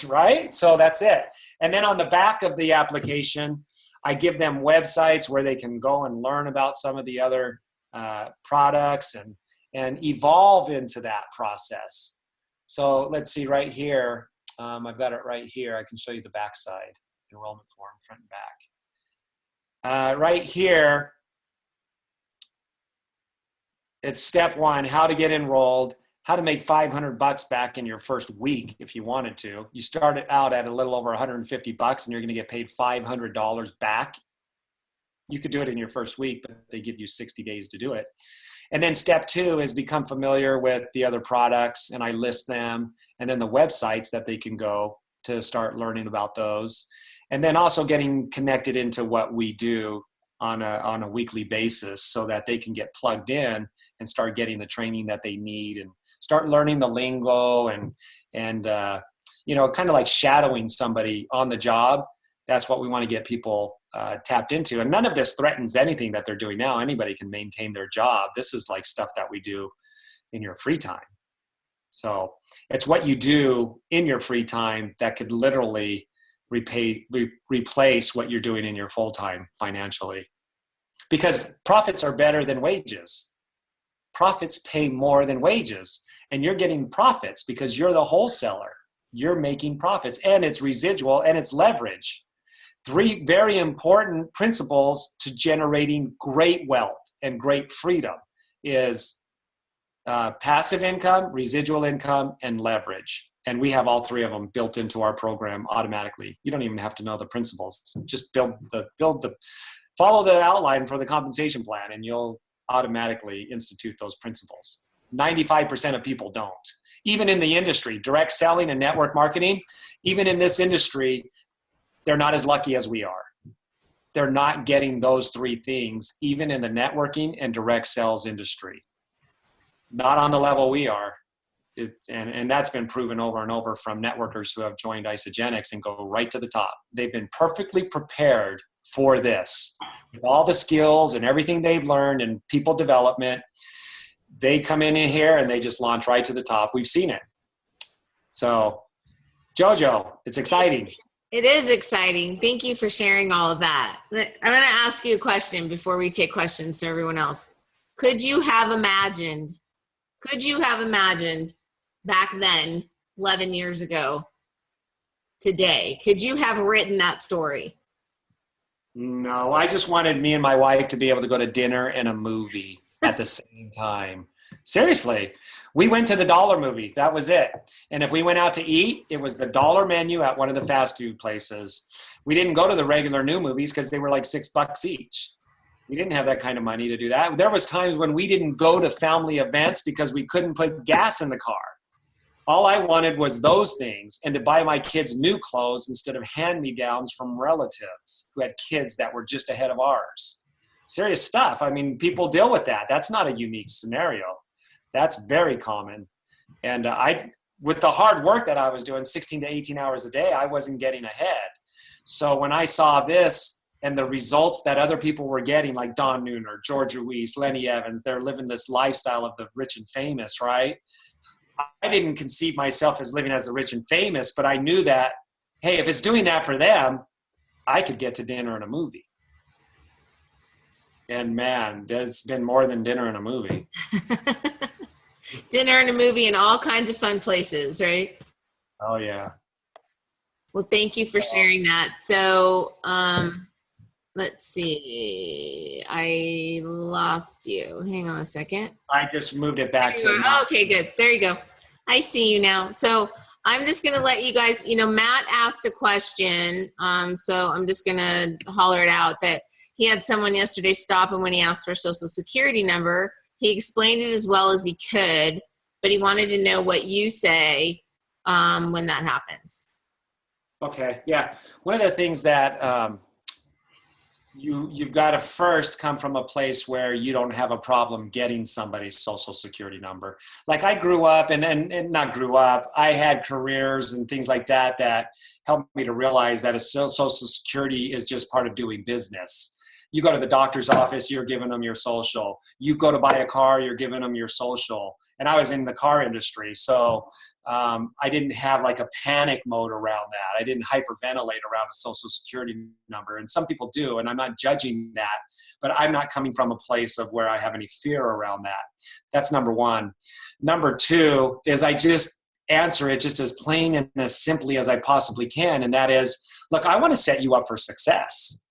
Speaker 2: right? So that's it. And then on the back of the application, I give them websites where they can go and learn about some of the other products and evolve into that process. So let's see right here. I've got it right here. I can show you the backside enrollment form, front and back. Right here, it's step 1, how to get enrolled, how to make $500 back in your first week if you wanted to. You start it out at a little over $150 and you're going to get paid $500 back. You could do it in your first week, but they give you 60 days to do it. And then step 2 is become familiar with the other products, and I list them, and then the websites that they can go to start learning about those. And then also getting connected into what we do on a weekly basis so that they can get plugged in and start getting the training that they need and start learning the lingo and kind of like shadowing somebody on the job. That's what we want to get people tapped into. And none of this threatens anything that they're doing now. Anybody can maintain their job. This is like stuff that we do in your free time. So it's what you do in your free time that could literally replace what you're doing in your full time financially. Because profits are better than wages. Profits pay more than wages. And you're getting profits because you're the wholesaler. You're making profits, and it's residual, and it's leverage. 3 very important principles to generating great wealth and great freedom is passive income, residual income, and leverage. And we have all 3 of them built into our program automatically. You don't even have to know the principles. Just follow the outline for the compensation plan, and you'll automatically institute those principles. 95% of people don't. Even in the industry, direct selling and network marketing, even in this industry, they're not as lucky as we are. They're not getting those 3 things, even in the networking and direct sales industry. Not on the level we are. And that's been proven over and over from networkers who have joined Isagenix and go right to the top. They've been perfectly prepared for this. With all the skills and everything they've learned in people development, they come in here and they just launch right to the top. We've seen it. So, Jojo, it's exciting.
Speaker 1: It is exciting. Thank you for sharing all of that. I'm going to ask you a question before we take questions to everyone else. Could you have imagined back then, 11 years ago, today, could you have written that story?
Speaker 2: No, I just wanted me and my wife to be able to go to dinner and a movie at the same time. Seriously, we went to the dollar movie. That was it. And if we went out to eat, it was the dollar menu at one of the fast food places. We didn't go to the regular new movies because they were like $6 each. We didn't have that kind of money to do that. There was times when we didn't go to family events because we couldn't put gas in the car. All I wanted was those things and to buy my kids new clothes instead of hand-me-downs from relatives who had kids that were just ahead of ours. Serious stuff. I mean, people deal with that. That's not a unique scenario. That's very common. And with the hard work that I was doing, 16 to 18 hours a day, I wasn't getting ahead. So when I saw this and the results that other people were getting, like Don Nooner, George Ruiz, Lenny Evans, they're living this lifestyle of the rich and famous, right? I didn't conceive myself as living as the rich and famous, but I knew that, hey, if it's doing that for them, I could get to dinner and a movie. And man, it's been more than dinner and a movie.
Speaker 1: Dinner and a movie in all kinds of fun places, right?
Speaker 2: Oh, yeah.
Speaker 1: Well, thank you for sharing that. So let's see. I lost you. Hang on a second.
Speaker 2: I just moved it back to
Speaker 1: okay, good. There you go. I see you now. So I'm just going to let you guys, Matt asked a question. So I'm just going to holler it out that he had someone yesterday stop him when he asked for a social security number. He explained it as well as he could, but he wanted to know what you say when that happens.
Speaker 2: Okay, yeah. One of the things that you've got to first come from a place where you don't have a problem getting somebody's social security number. Like I grew up and not grew up, I had careers and things like that that helped me to realize that a social security is just part of doing business. You go to the doctor's office, you're giving them your social. You go to buy a car, you're giving them your social. And I was in the car industry, so I didn't have like a panic mode around that. I didn't hyperventilate around a social security number. And some people do, and I'm not judging that, but I'm not coming from a place of where I have any fear around that. That's number one. Number two is I just answer it just as plain and as simply as I possibly can. And that is, look, I want to set you up for success.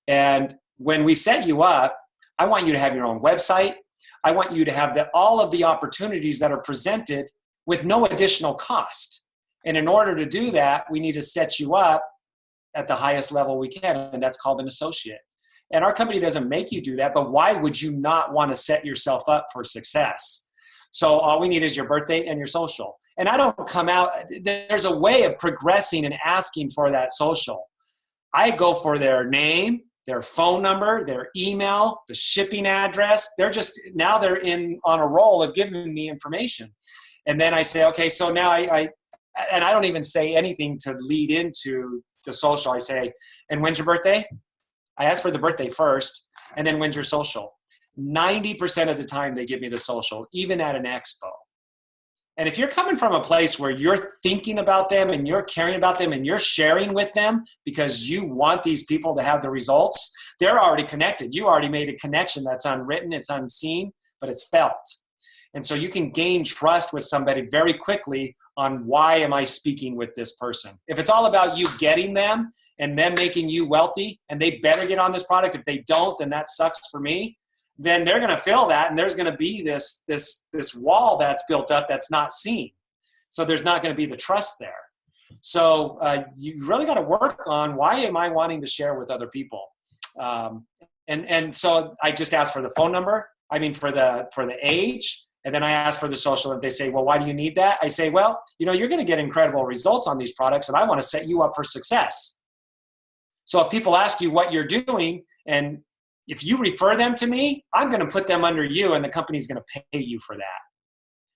Speaker 2: And when we set you up, I want you to have your own website. I want you to have all of the opportunities that are presented with no additional cost. And in order to do that, we need to set you up at the highest level we can, and that's called an associate. And our company doesn't make you do that, but why would you not want to set yourself up for success? So all we need is your birth date and your social. And I don't come out, there's a way of progressing and asking for that social. I go for their name, their phone number, their email, the shipping address. Now they're in on a roll of giving me information. And then I say, okay, so now I don't even say anything to lead into the social. I say, and when's your birthday? I ask for the birthday first, and then when's your social? 90% of the time they give me the social, even at an expo. And if you're coming from a place where you're thinking about them and you're caring about them and you're sharing with them because you want these people to have the results, they're already connected. You already made a connection that's unwritten, it's unseen, but it's felt. And so you can gain trust with somebody very quickly on why am I speaking with this person. If it's all about you getting them and them making you wealthy and they better get on this product, if they don't, then that sucks for me, then they're going to feel that and there's going to be this wall that's built up that's not seen. So there's not going to be the trust there. So you really got to work on why am I wanting to share with other people? And so I just ask for the phone number, for the age. And then I ask for the social. If they say, well, why do you need that? I say, well, you're going to get incredible results on these products and I want to set you up for success. So if people ask you what you're doing and if you refer them to me, I'm going to put them under you and the company's going to pay you for that.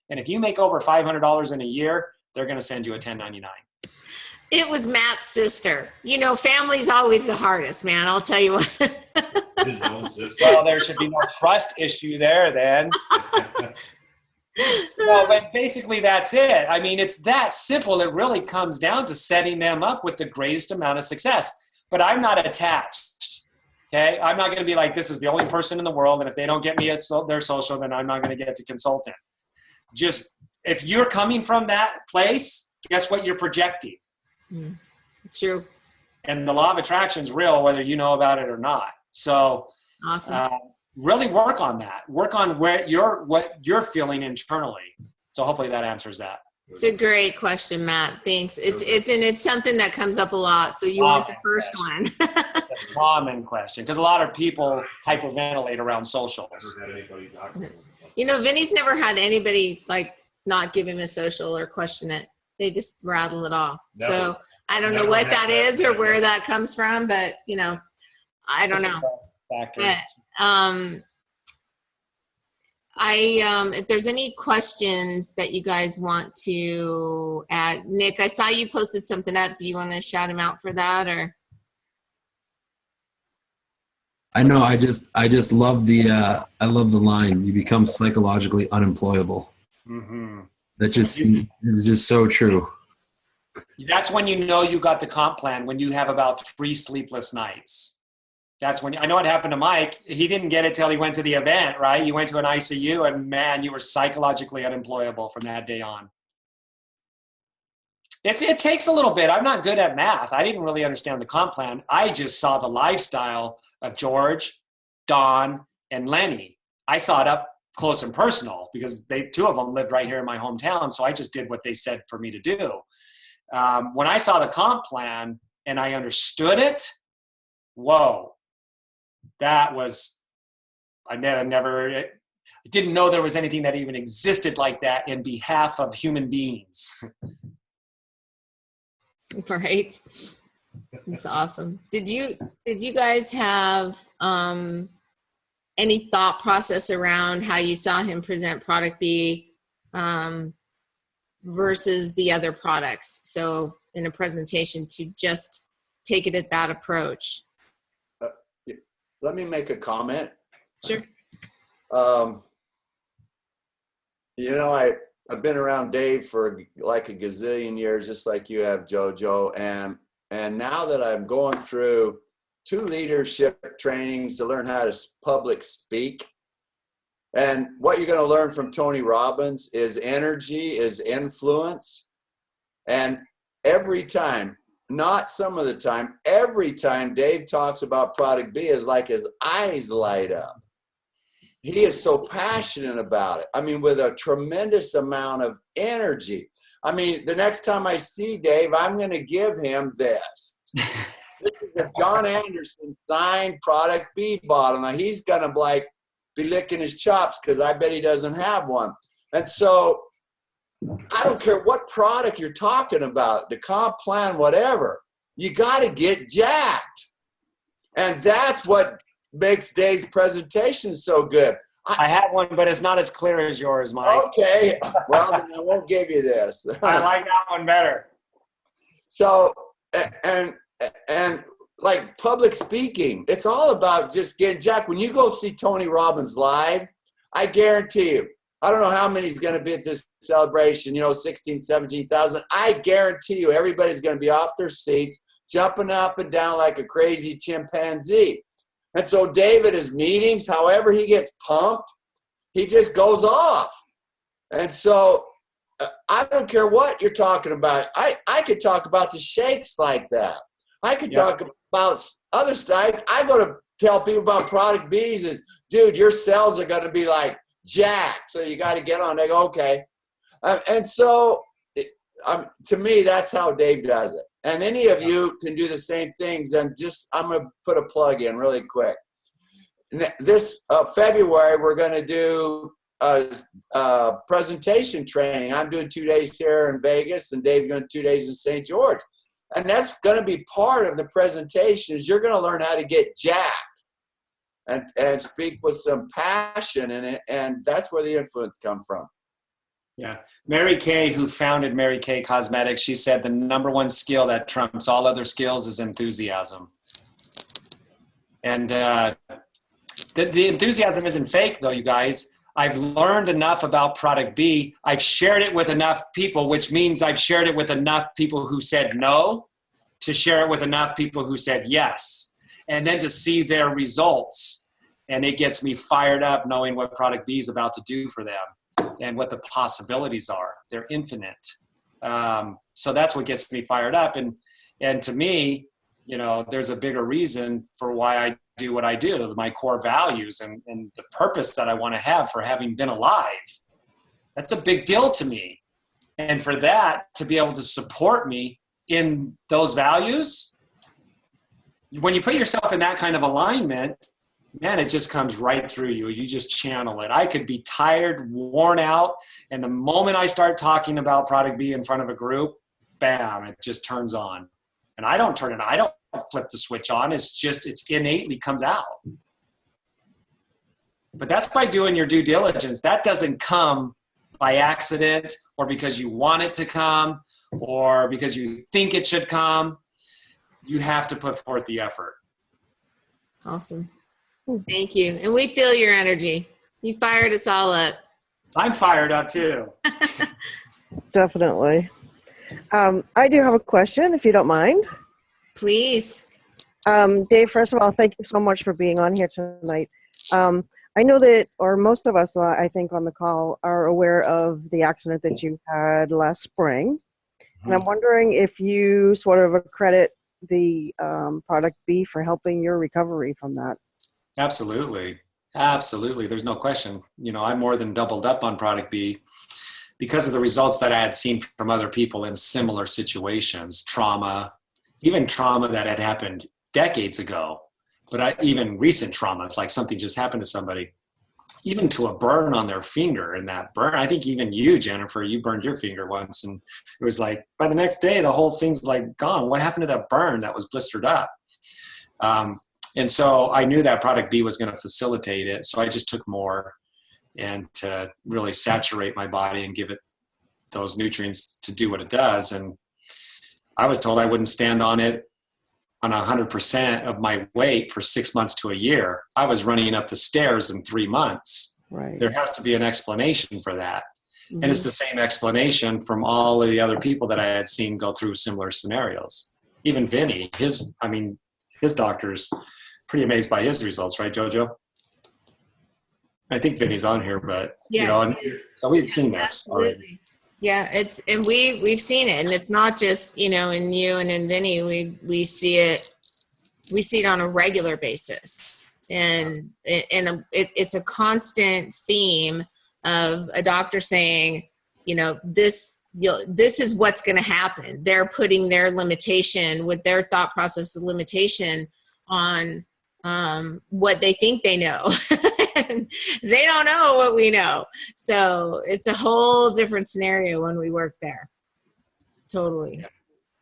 Speaker 2: And if you make over $500 in a year, they're going to send you a 1099.
Speaker 1: It was Matt's sister. Family's always the hardest, man. I'll tell you what.
Speaker 3: His own sister.
Speaker 2: Well, there should be no trust issue there then. Well, but basically that's it. It's that simple. It really comes down to setting them up with the greatest amount of success. But I'm not attached. Okay? I'm not going to be like, this is the only person in the world, and if they don't get me their social, then I'm not going to get to consultant. Just, if you're coming from that place, guess what you're projecting?
Speaker 1: True.
Speaker 2: And the law of attraction is real, whether you know about it or not. So
Speaker 1: awesome.
Speaker 2: Really work on that. Work on what you're feeling internally. So hopefully that answers that.
Speaker 1: It's a great question, Matt. Thanks. It's something that comes up a lot. So you were the first one.
Speaker 2: It's a common question because a lot of people hyperventilate around socials.
Speaker 1: Vinny's never had anybody not give him a social or question it. They just rattle it off. Never. So I don't know what that is or where that comes from, but I don't know. If there's any questions that you guys want to add, Nick, I saw you posted something up. Do you want to shout him out for that or?
Speaker 7: I know. I just love the line. You become psychologically unemployable. Mm-hmm. That just is just so true.
Speaker 2: That's when you know you got the comp plan, when you have about 3 sleepless nights. That's when I know what happened to Mike. He didn't get it till he went to the event, right? You went to an ICU and man, you were psychologically unemployable from that day on. It takes a little bit. I'm not good at math. I didn't really understand the comp plan. I just saw the lifestyle of George, Don, and Lenny. I saw it up close and personal because 2 of them lived right here in my hometown. So I just did what they said for me to do. When I saw the comp plan and I understood it, whoa. That was, I didn't know there was anything that even existed like that in behalf of human beings.
Speaker 1: Right. That's awesome. Did you guys have any thought process around how you saw him present product B versus the other products? So in a presentation to just take it at that approach.
Speaker 4: Let me make a comment.
Speaker 1: Sure.
Speaker 4: I've been around Dave for like a gazillion years, just like you have, JoJo. And now that I'm going through 2 leadership trainings to learn how to public speak, and what you're going to learn from Tony Robbins is energy, is influence. And every time, not some of the time, every time Dave talks about product B is like his eyes light up. He is so passionate about it. With a tremendous amount of energy. The next time I see Dave, I'm going to give him this. This is a John Anderson signed product B bottle. Now he's going to be licking his chops because I bet he doesn't have one. And so I don't care what product you're talking about, the comp plan, whatever, you got to get jacked. And that's what makes Dave's presentation so good.
Speaker 2: I have one, but it's not as clear as yours, Mike.
Speaker 4: Okay. Well, then I won't give you this.
Speaker 2: I like that one better.
Speaker 4: So, and like public speaking, it's all about just getting, Jack, when you go see Tony Robbins live, I guarantee you, I don't know how many's going to be at this celebration, 16, 17,000. I guarantee you everybody's going to be off their seats, jumping up and down like a crazy chimpanzee. And so Dave at his meetings, however he gets pumped, he just goes off. And so I don't care what you're talking about. I could talk about the shakes like that. I could talk about other stuff. I go to tell people about product B's is, dude, your cells are going to be like jacked. So you got to get on. They go, okay. And so to me, that's how Dave does it. And any of you can do the same things. And I'm going to put a plug in really quick. This February, we're going to do presentation training. I'm doing 2 days here in Vegas, and Dave's doing 2 days in St. George. And that's going to be part of the presentations. You're going to learn how to get jacked and speak with some passion in it. And that's where the influence comes from.
Speaker 2: Yeah. Mary Kay, who founded Mary Kay Cosmetics, she said the number one skill that trumps all other skills is enthusiasm. And the enthusiasm isn't fake, though, you guys. I've learned enough about product B. I've shared it with enough people, which means I've shared it with enough people who said no to share it with enough people who said yes. And then to see their results. And it gets me fired up knowing what product B is about to do for them and what the possibilities are. They're infinite. So that's what gets me fired up. And to me, there's a bigger reason for why I do what I do, my core values and the purpose that I want to have for having been alive. That's a big deal to me. And for that to be able to support me in those values, when you put yourself in that kind of alignment, man, it just comes right through you. You just channel it. I could be tired, worn out, and the moment I start talking about product B in front of a group, bam, it just turns on. And I don't turn it on. I don't flip the switch on. It's innately comes out. But that's by doing your due diligence. That doesn't come by accident or because you want it to come or because you think it should come. You have to put forth the effort.
Speaker 1: Awesome. Thank you. And we feel your energy. You fired us all up.
Speaker 2: I'm fired up too.
Speaker 8: Definitely. I do have a question, if you don't mind.
Speaker 1: Please.
Speaker 8: Dave, first of all, thank you so much for being on here tonight. I know that, or most of us, I think, on the call are aware of the accident that you had last spring. And I'm wondering if you sort of accredit the product B for helping your recovery from that.
Speaker 2: Absolutely. Absolutely. There's no question. I more than doubled up on product B because of the results that I had seen from other people in similar situations, even trauma that had happened decades ago, but even recent traumas, like something just happened to somebody, even to a burn on their finger. And that burn, I think even you, Jennifer, you burned your finger once, and it was like, by the next day, the whole thing's like gone. What happened to that burn that was blistered up? And so I knew that product B was going to facilitate it. So I just took more and to really saturate my body and give it those nutrients to do what it does. And I was told I wouldn't stand on it on 100% of my weight for 6 months to a year. I was running up the stairs in 3 months.
Speaker 8: Right.
Speaker 2: There has to be an explanation for that. Mm-hmm. And it's the same explanation from all of the other people that I had seen go through similar scenarios. Even Vinny, his doctor's pretty amazed by his results, right, Jojo? I think Vinny's on here, but so we've seen this already.
Speaker 1: Yeah, and we've seen it, and it's not just in you and in Vinny. We see it on a regular basis, and it's a constant theme of a doctor saying, this is what's going to happen. They're putting their limitation with their thought process of limitation on what they think they know. They don't know what we know. So it's a whole different scenario when we work there. Totally.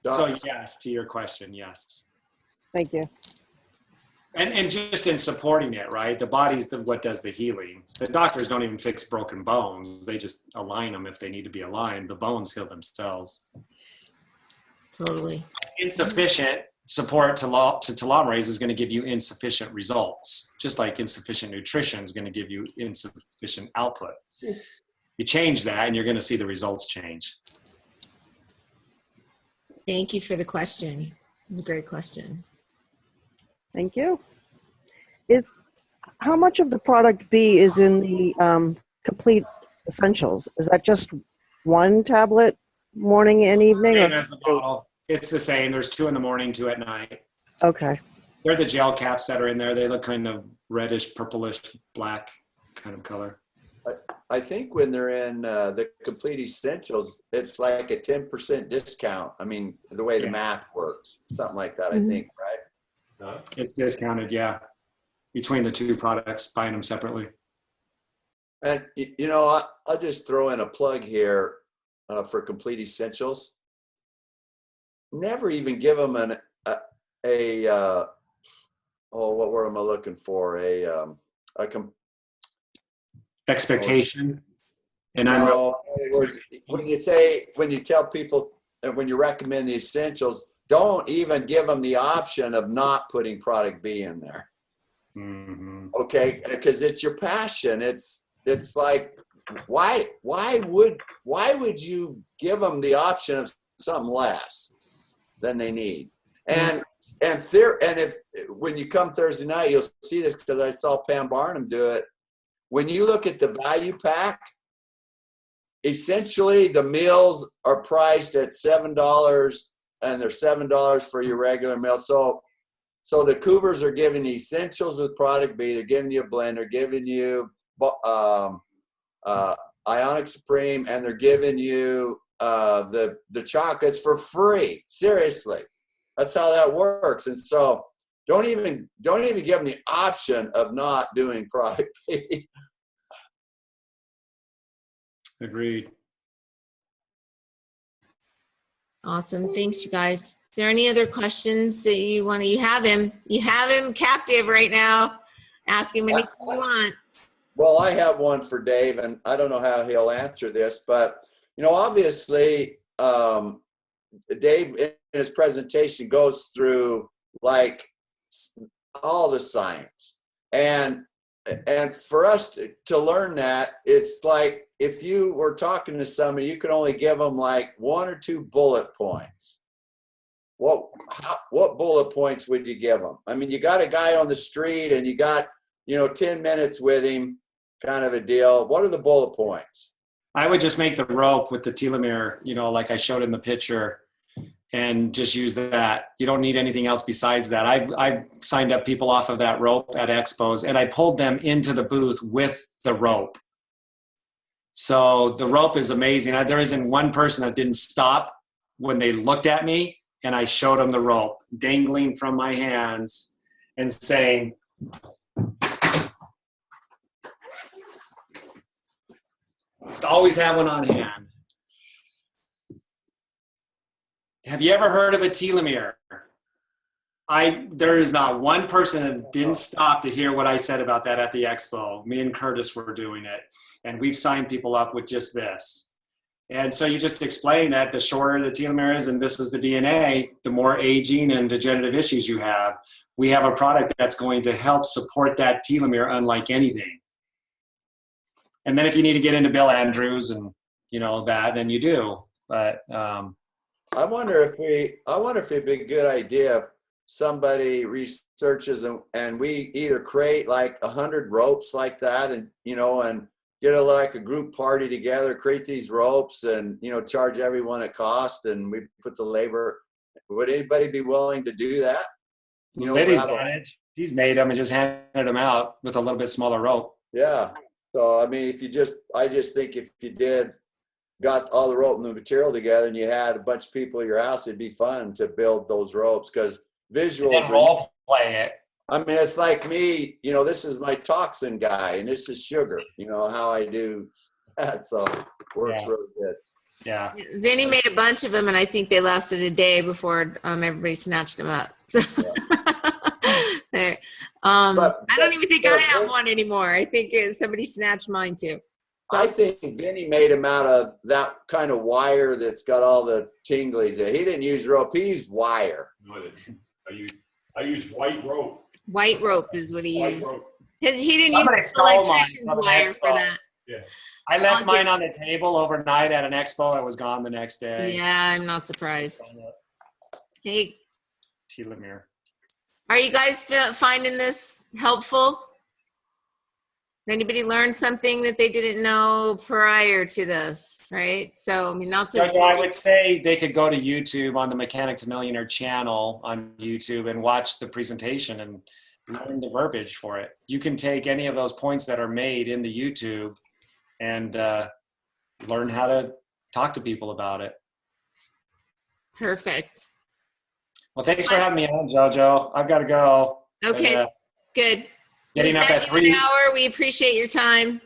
Speaker 2: So yes, to your question, yes.
Speaker 8: Thank you.
Speaker 2: And just in supporting it, right? The body's what does the healing. The doctors don't even fix broken bones. They just align them if they need to be aligned. The bones heal themselves.
Speaker 1: Totally.
Speaker 2: Insufficient support to telomerase is going to give you insufficient results, just like insufficient nutrition is going to give you insufficient output. You change that and you're going to see the results change.
Speaker 1: Thank you for the question. It's a great question.
Speaker 8: Thank you. How much of the product B is in the complete essentials? Is that just one tablet, morning and evening?
Speaker 2: Same as the bottle. It's the same. There's 2 in the morning, 2 at night.
Speaker 8: Okay.
Speaker 2: They're the gel caps that are in there. They look kind of reddish, purplish, black kind of color.
Speaker 4: I think when they're in the complete essentials, it's like a 10% discount. I mean, the way the math works, something like that, I think, right?
Speaker 2: It's discounted, yeah, between the 2 products, buying them separately.
Speaker 4: And, you know, I'll just throw in a plug here for complete essentials. Never even give them what word am I looking for?
Speaker 2: Expectation. And
Speaker 4: when you tell people, when you recommend the essentials, don't even give them the option of not putting product B in there.
Speaker 2: Mm-hmm.
Speaker 4: Okay, because it's your passion. It's like, why would you give them the option of something less than they need? And if when you come Thursday night, you'll see this because I saw Pam Barnum do it. When you look at the value pack, essentially the meals are priced at $7, and they're $7 for your regular meal. So the Cougars are giving you essentials with product B. They're giving you a blend. They're giving you Ionic Supreme, and they're giving you the chocolates for free. Seriously, that's how that works. And so don't even give them the option of not doing product B.
Speaker 2: Agreed.
Speaker 1: Awesome. Thanks, you guys. Is there any other questions that you want to? You have him captive right now. Ask him anything you want.
Speaker 4: Well, I have one for Dave, and I don't know how he'll answer this, but you know, obviously, Dave in his presentation goes through like all the science, and for us to learn that, it's like if you were talking to somebody, you could only give them like 1 or 2 bullet points. What bullet points would you give them? I mean, you got a guy on the street and you got, 10 minutes with him, kind of a deal. What are the bullet points?
Speaker 2: I would just make the rope with the telomere, like I showed in the picture, and just use that. You don't need anything else besides that. I've signed up people off of that rope at expos, and I pulled them into the booth with the rope. So the rope is amazing. There isn't one person that didn't stop when they looked at me and I showed them the rope dangling from my hands and saying, just always have one on hand. Have you ever heard of a telomere? There is not one person that didn't stop to hear what I said about that at the expo. Me and Curtis were doing it, and we've signed people up with just this. And so you just explain that the shorter the telomere is, and this is the DNA, the more aging and degenerative issues you have. We have a product that's going to help support that telomere unlike anything. And then if you need to get into Bill Andrews and that, then you do. But
Speaker 4: I wonder if it'd be a good idea if somebody researches and we either create like 100 ropes like that, and and get like a group party together, create these ropes, and charge everyone a cost, and we put the labor. Would anybody be willing to do that?
Speaker 2: Liddy's done it. She's made them and just handed them out with a little bit smaller rope.
Speaker 4: Yeah. So I mean, I just think if you got all the rope and the material together, and you had a bunch of people at your house, it'd be fun to build those ropes, because visuals.
Speaker 2: And role play it.
Speaker 4: I mean, it's like me, this is my toxin guy, and this is sugar, how I do that. So it works really good.
Speaker 2: Yeah.
Speaker 1: Vinny made a bunch of them, and I think they lasted a day before everybody snatched them up. So There.
Speaker 4: But-
Speaker 1: I don't even think I
Speaker 4: but-
Speaker 1: have one anymore. I think somebody snatched mine too.
Speaker 4: I think Vinny made him out of that kind of wire that's got all the tinglies. He didn't use rope. He used wire.
Speaker 3: No, I didn't. I used white rope.
Speaker 1: White rope is what he
Speaker 3: White
Speaker 1: used.
Speaker 3: rope.
Speaker 1: He didn't
Speaker 2: Somebody
Speaker 1: use
Speaker 2: stole mine
Speaker 1: electrician's
Speaker 2: from an
Speaker 1: wire for
Speaker 2: expo.
Speaker 1: that.
Speaker 3: Yeah.
Speaker 2: I left
Speaker 1: I'll
Speaker 2: mine on the table overnight at an expo. It was gone the next day.
Speaker 1: Yeah, I'm not surprised. Hey,
Speaker 2: Telomere.
Speaker 1: are you guys finding this helpful? Anybody learn something that they didn't know prior to this, right? So, I mean, not so.
Speaker 2: So I would say they could go to YouTube on the Mechanic to Millionaire channel on YouTube and watch the presentation and learn the verbiage for it. You can take any of those points that are made in the YouTube and learn how to talk to people about it.
Speaker 1: Perfect.
Speaker 2: Well, thanks for having me on, JoJo. I've got to go.
Speaker 1: Okay,
Speaker 2: But,
Speaker 1: good.
Speaker 2: getting
Speaker 1: We've
Speaker 2: up
Speaker 1: had
Speaker 2: at
Speaker 1: you an
Speaker 2: 3.
Speaker 1: hour. We appreciate your time.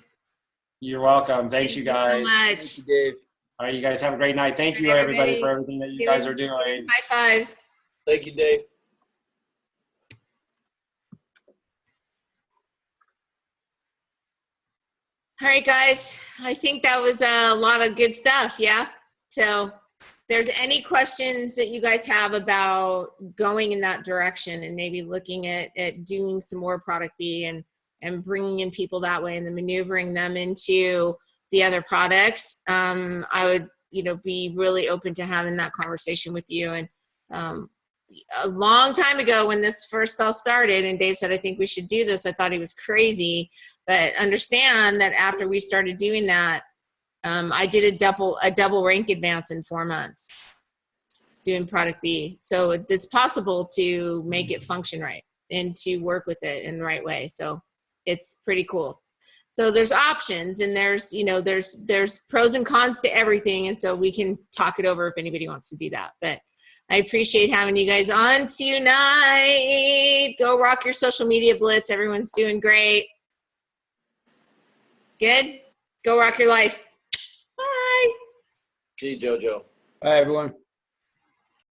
Speaker 2: You're welcome. Thanks, you guys.
Speaker 1: so much.
Speaker 6: Thank you, Dave.
Speaker 2: All right, you guys have a great night. Thank you,
Speaker 1: All right,
Speaker 2: everybody, for
Speaker 1: everybody.
Speaker 2: everything that you
Speaker 1: Give
Speaker 2: guys
Speaker 1: it-
Speaker 2: are doing.
Speaker 1: High fives.
Speaker 6: Thank you, Dave.
Speaker 1: All right, guys. I think that was a lot of good stuff. Yeah. So, if there's any questions that you guys have about going in that direction and maybe looking at doing some more product B and bringing in people that way and then maneuvering them into the other products, I would, be really open to having that conversation with you. And a long time ago when this first all started and Dave said, I think we should do this, I thought he was crazy. But understand that after we started doing that, I did a double rank advance in 4 months doing product B. So it's possible to make it function right and to work with it in the right way. So it's pretty cool. So there's options and there's pros and cons to everything. And so we can talk it over if anybody wants to do that. But I appreciate having you guys on tonight. Go rock your social media blitz. Everyone's doing great. Good. Go rock your life. Bye.
Speaker 6: See you, JoJo.
Speaker 9: Bye, everyone.